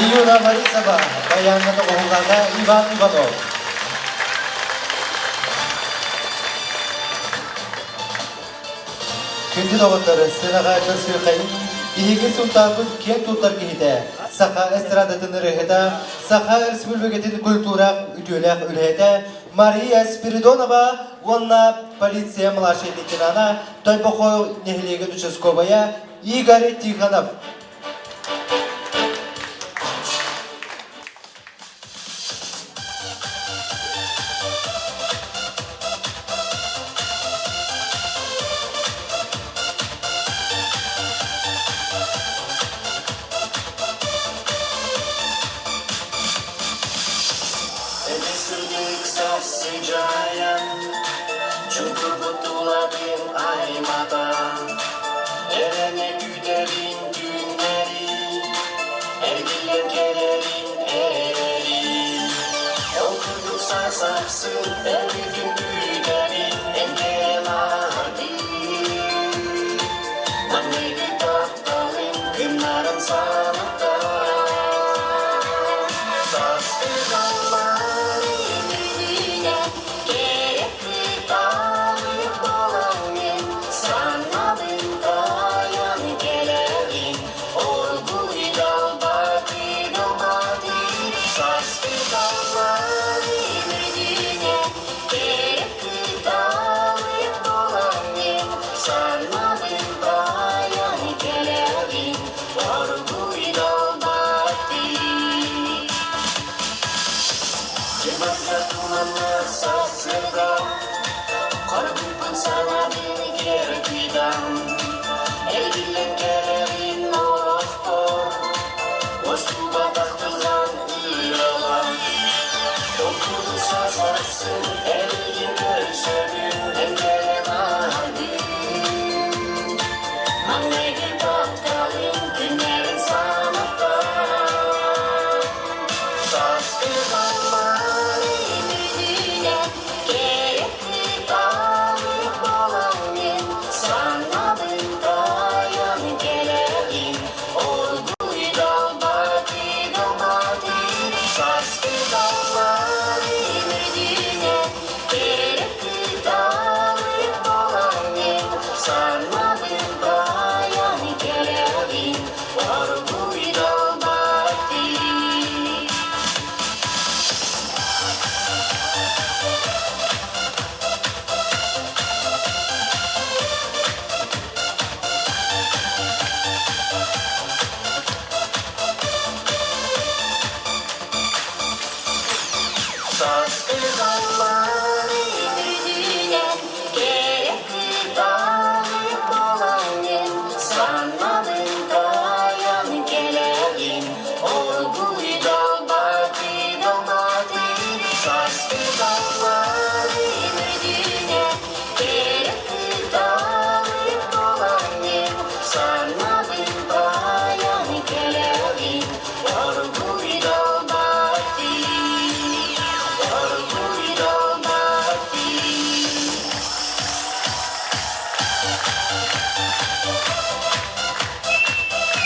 Июна Борисова, баянны тоғылғанда Иван Иванов. Күнді доғыттары сынаға көрсі қайын, Иһиги Султанбын кен туттар кейді. Саха эстрадатын рыхыда, Саха республикатын культура үтіләк үлхеті, Мария Спиридонова, онна полиция младший лейтенана, Тойбохой нехлеген участковая Игорь Тихонов.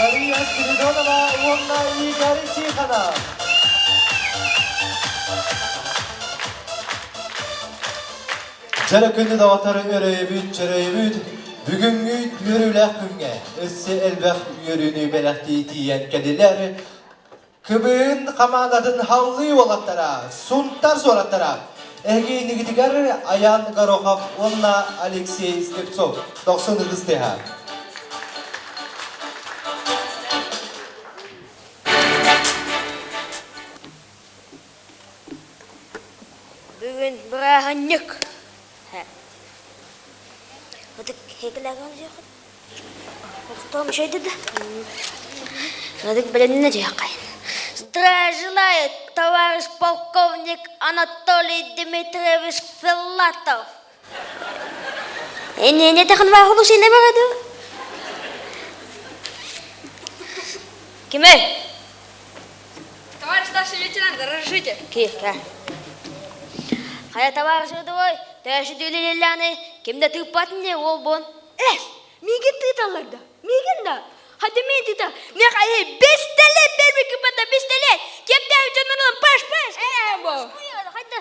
Мария Спиридонова, онна Игорь Тихонов. Жара күнді даватары өрөйбүт, бүгүнгү өрүләк күнгө, өссө элбәк өрүнү бәләкти тиен кәдилер, кыбын командатын халлы олаттара, сунтар сораттара, әге нигитигер Аян Горохов, онна Алексей Слепцов, 90 кыстыха. Бүгін бірағаннық. Бұдық хекіләген жоқын. Ұқтығым шөйді да. Бұдық білініне жоқайын. Здравия желаю, товарищ полковник Анатолий Дмитриевич Филатов. Не тақын бағылу шейіне бағады? Кеме? Товарищ старший лейтенант, разрешите? Кирка. Қая товарищ ой, тәші дөйлелеләні, кемді тыпатын не ол бұн? Меген тыт аларда, меген да. Hadi mi tita? Ne kaya? 5 TL bir bata 5 TL. Kepte ucunun paş. Bu. Hayda.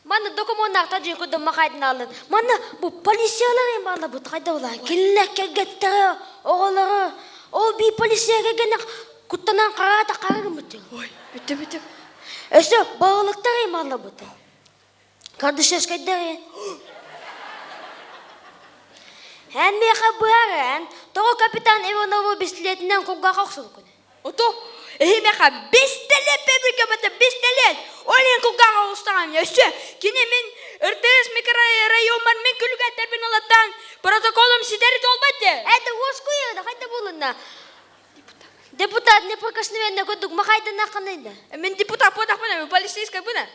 Mana dokumentarda juga da makaydın. Mana bu polisiyalar mana bu kayda olan. Killer kegetter oğulları. O bir polisiye gene kuttanan karata kargımıtı. Oy, bitti. Öse bağlıklar mana bu. Kardeşler kayda. Hen bir haberin. Doğu kapitan Ivanov'u bisikletinden kuga kalksın. Oto. Me ka 5 TL bir bata 5 TL. Olen kuga ustan ya. Kine min RTS mikra rayonman min külüga terminalatan protokolum siderit olmadı. Это воскуя, да hayda bulunna. Депутат неприкосновенно кодук махайда наканайда. Мен депутат подах мына полицейская бuna.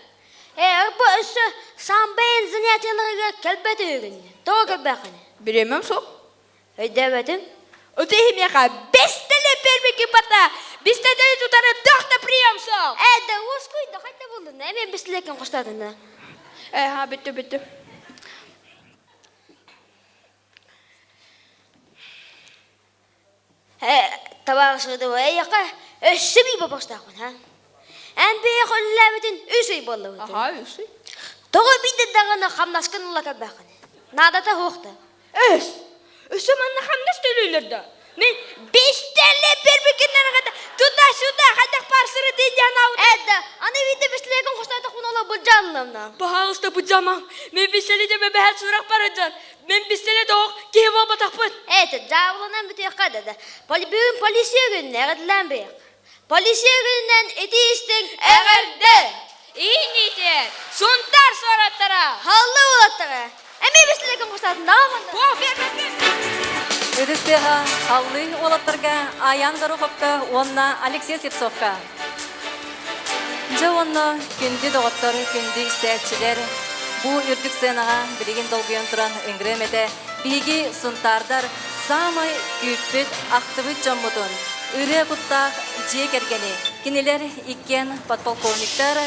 Bu öse sambayn занятияларга келбет өгүн. Тога бакын. Bilemem sok. Ödemedim. Öteyim ya 5 TL bir bata. 5 TL tutarı dağda priyam sok. Это воскуй, да hayda bulunna. Эме бислекен куштадына. Ha bitti. Табарсыды яка өсі бей бабастақын, ha? Ән бей қоллабетін өсі болы өті. Aha ösü. Тоғы бейді дағаны қамнашқын ұлақа бақын. Надата хоқты. Ösü manna hamdas төлөйлерді. Мен 5 TL бербекеннен қада тута қадақ парсыры дейден ауды. Әді, аны бейді бісілеген құштады құнала бұл жанлымна. Бағалысты бұл жаман. Мен бісіледе бәбәл сұрақ бараджан. Мен бісіледе оқ кейіп албатақ бұд. Әді, жауылынан бүте қадады. Бүгін полисия күніне әғіділен бейік. Полисия күнінен еті істің әғірді. İyi niyet. Suntar sorаттара. Халлы олаттары. Әме бісілеген құштадың дағымында. Өдістеға халлы олаттарға Аян Гороховка, онна Алексей Сепсовка. Онна күнді доғыттар, күнді істәтшілер. Бұл үрдік сенаға білеген долгүйен тұран өңгіремеді. Биги Сунтардар самай күппіт ақтыбыт жаммудын. Үрі құттақ жек әргені. Кенелер иккен подполковниктар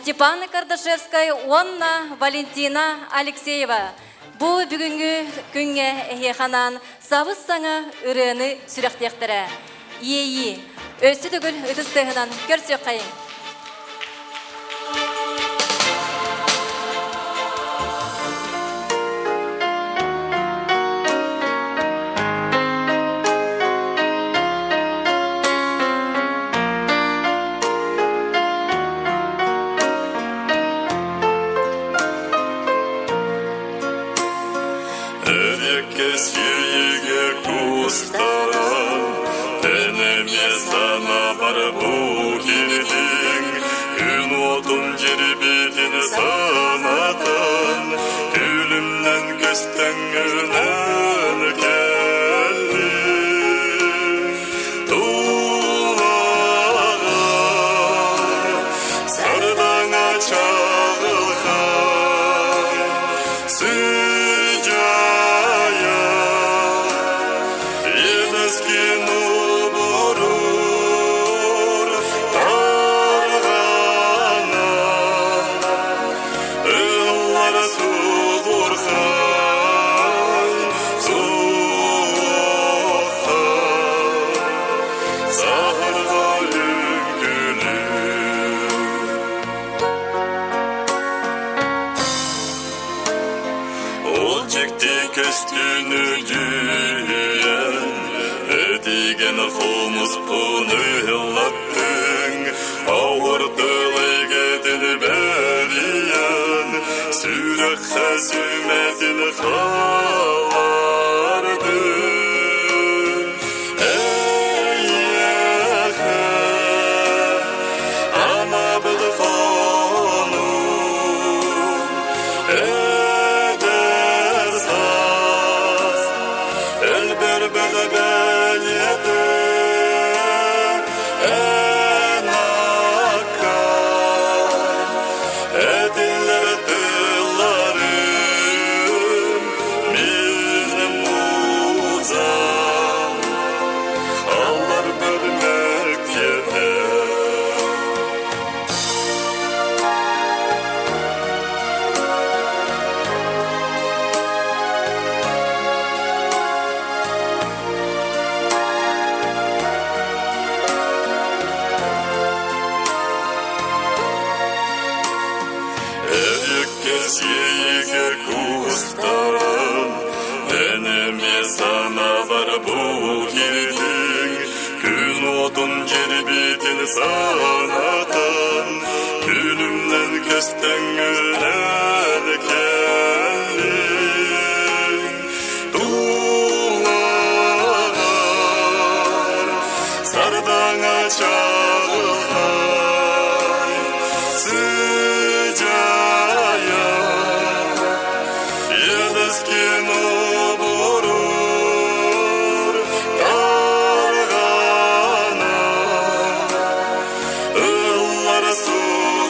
Степана Кардашевская, онна Валентина Алексеева. Бұл бүгінгі күнге әйханан сабыз саңа үріні сүректектірі. Ейі, өсі түгіл үдістігінен көрсек қайын. sana var bu girdin Gün otun cerbitin sanatan Külümden kösten gülerkenlin Duvar sardana çağılay Sıcaya Yedeskin oburur Kargana Illar su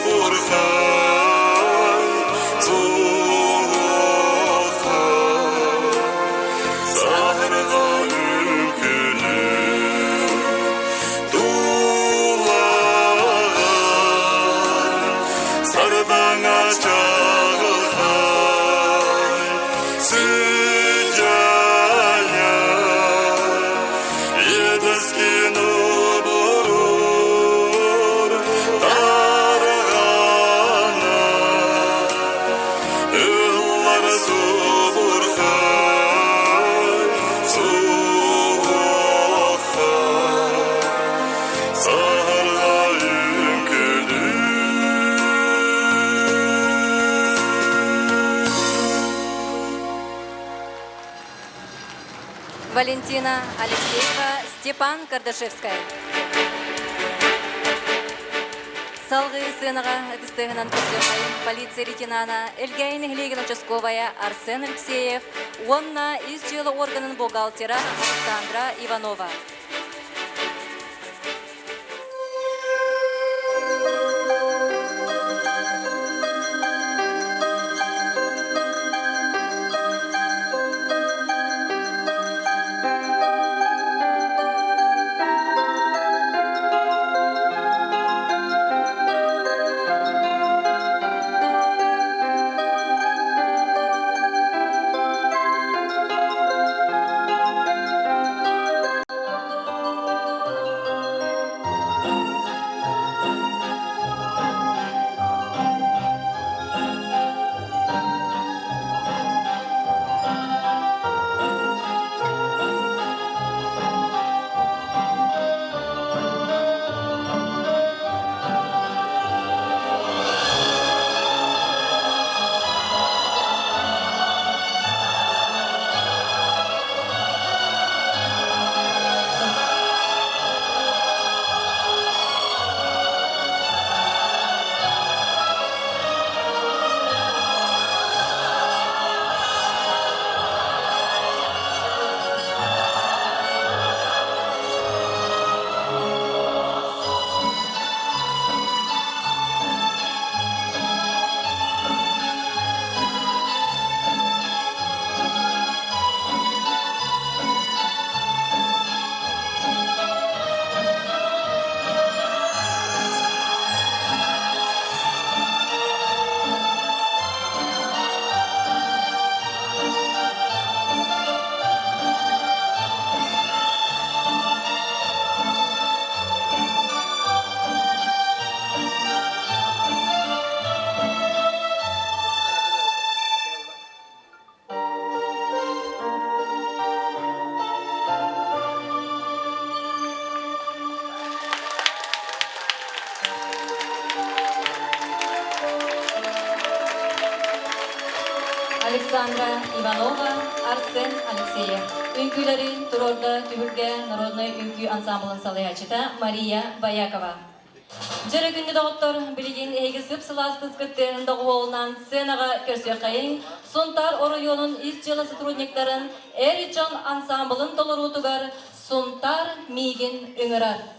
burkay Soğukta Sahrga ülkülü Duvar Sardana çağılay Sıcaya Yedeskin oburur Dargana Illar su burkay Soğukta Sahrga ünkülü Валентина Алексеева, Степан Кардашевская. Салғы сынаға әдістігінен көрсеқайын полиция лейтенана Эльгайны Хлегин участковая Арсен Алексеев, онна из жылы органын бухгалтера Александра Иванова. Александра Иванова, Арсен Алексеев. Үңкүлерин турорда түбүлге народный үңкү ансамблын салыячыта Мария Баякова. Жere күнді доғыттар білеген әйгі сып сыластыз күттен доғуолынан сценаға көрсе қайын, Сунтар районын из жылы сотрудниктарын әрітжан ансамблын толырутугар Сунтар мигин үңірар.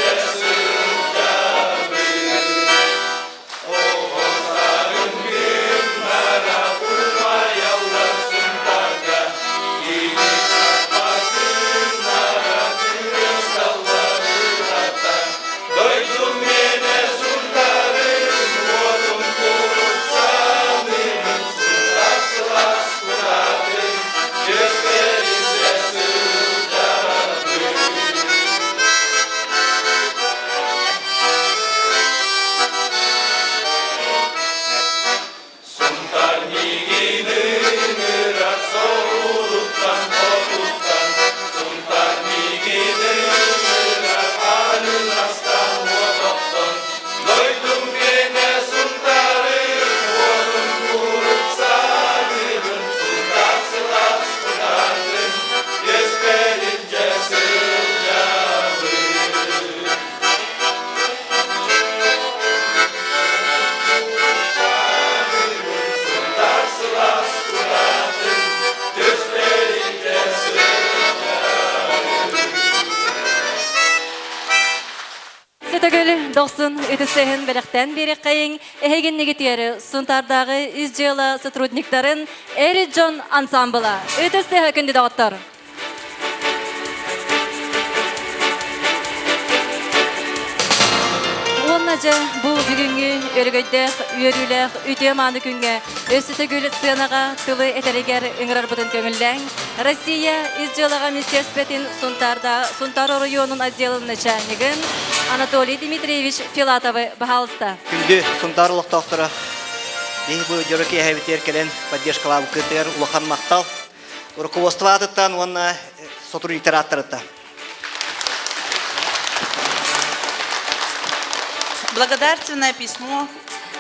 Yes, 90 ütüsehen belekten beri kayın ehegen negitiyeri Suntardağı izcela сотрудниктарын Eri John ansambla ütüste hökündü dağıttar. Onnaca bu bugünkü örgütde üyerüler ütüyemanı günge ösüte gülü sığınağa tılı eteriger ıngırar butun kömülden Россия izcelağa ministerstvetin Suntar rayonun отделын начальнигин Анатолий Дмитриевич Филатовы бахалста. Күнді Сунтарлық доктора бейбі жөрөке әйбетер келен поддержкалабы кытыр улахан мақтал. Руководство атыттан, онна сотрудниктер аттырытта. Благодарственное письмо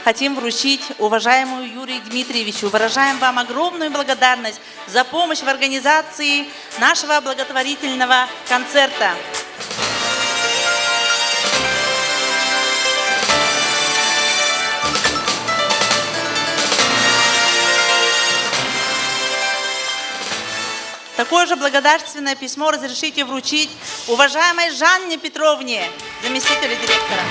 хотим вручить уважаемому Юрию Дмитриевичу. Выражаем вам огромную благодарность за помощь в организации нашего благотворительного концерта. Такое же благодарственное письмо разрешите вручить уважаемой Жанне Петровне, заместителю директора.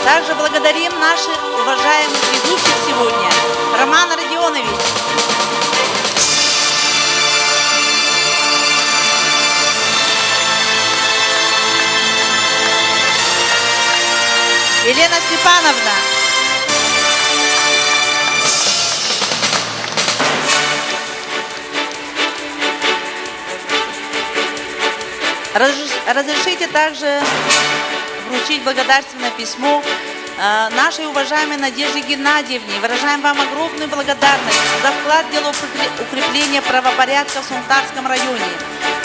Также благодарим наших уважаемых ведущих сегодня. Роман Родионович. Елена Степановна. Разрешите также вручить благодарственное письмо нашей уважаемой Надежде Геннадьевне. Выражаем вам огромную благодарность за вклад в дело укрепления правопорядка в Сунтарском районе.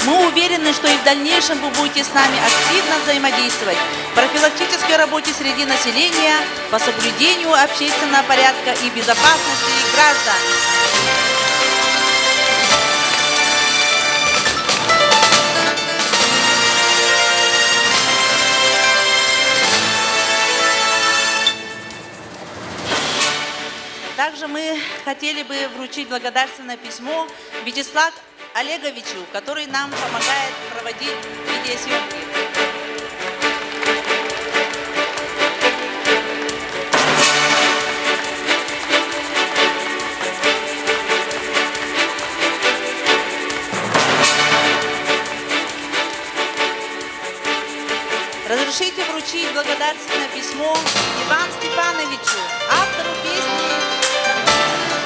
Мы уверены, что и в дальнейшем вы будете с нами активно взаимодействовать в профилактической работе среди населения по соблюдению общественного порядка и безопасности граждан. Также мы хотели бы вручить благодарственное письмо Вячеславу Олеговичу, который нам помогает проводить видеосъемки. Разрешите вручить благодарственное письмо Ивану Степановичу, автору песни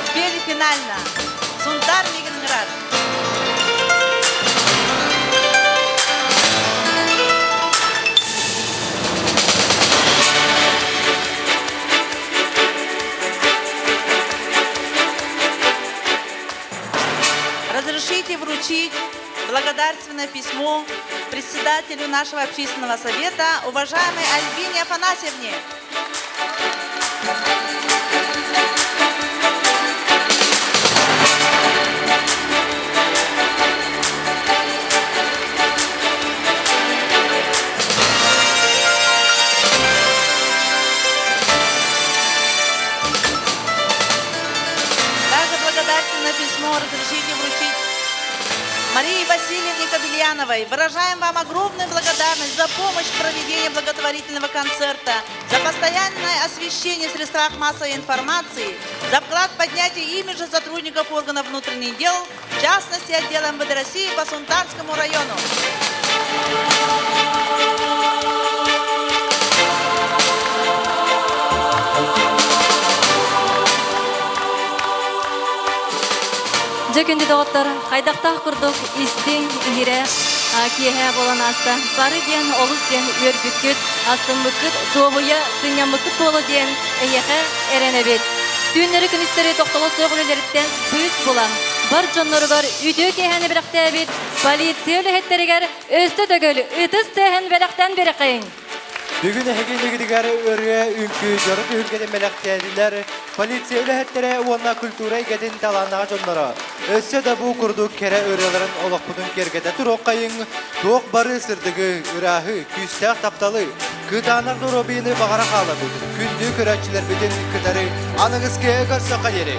«Спели финально» «Сунтар Ленинград». Разрешите вручить благодарственное письмо председателю нашего общественного совета, уважаемой Альбине Афанасьевне. Также благодарственное письмо разрешите вручить Марии Васильевне Кабельяновой. Выражаем вам огромную благодарность за помощь в проведении благотворительного концерта, за постоянное освещение в средствах массовой информации, за вклад в поднятие имиджа сотрудников органов внутренних дел, в частности отдела ОМВД России по Сунтарскому району. Жекенди доғыттар, қайдақтақ күрдік истің ире киеге болан аста. Бары ден, олыс ден, өрбүккіт, астын мүккіт, добуя, сыңя мүккіт толы ден, әйеге әрені бет. Түйінлері күністері тоқталы сөғілелеріттен бүйіс болан. Бар жонларығар үйді кейхені біріқті әбет, полициялы хеттерігер өсті дөгілі, үтіс тәхін біріқтен бірі қиын. Бүгін әгенігідігер өрге үнкі жорық үргеді мәләқтәділер, полиция өләхеттері онна культура егетін таланаға жонлары. Өссе да бұл күрдік кәрі өрелерін олық бұдың кергеді тұрақ қайын, тоқ бары сырдығы, үрәхі, күстәқ тапталы, күтанық дұры бейіні бағара қалы бұдың. Күнді көрәтшілер бітін күтәрі, аныңыз кеге көрсі қадері.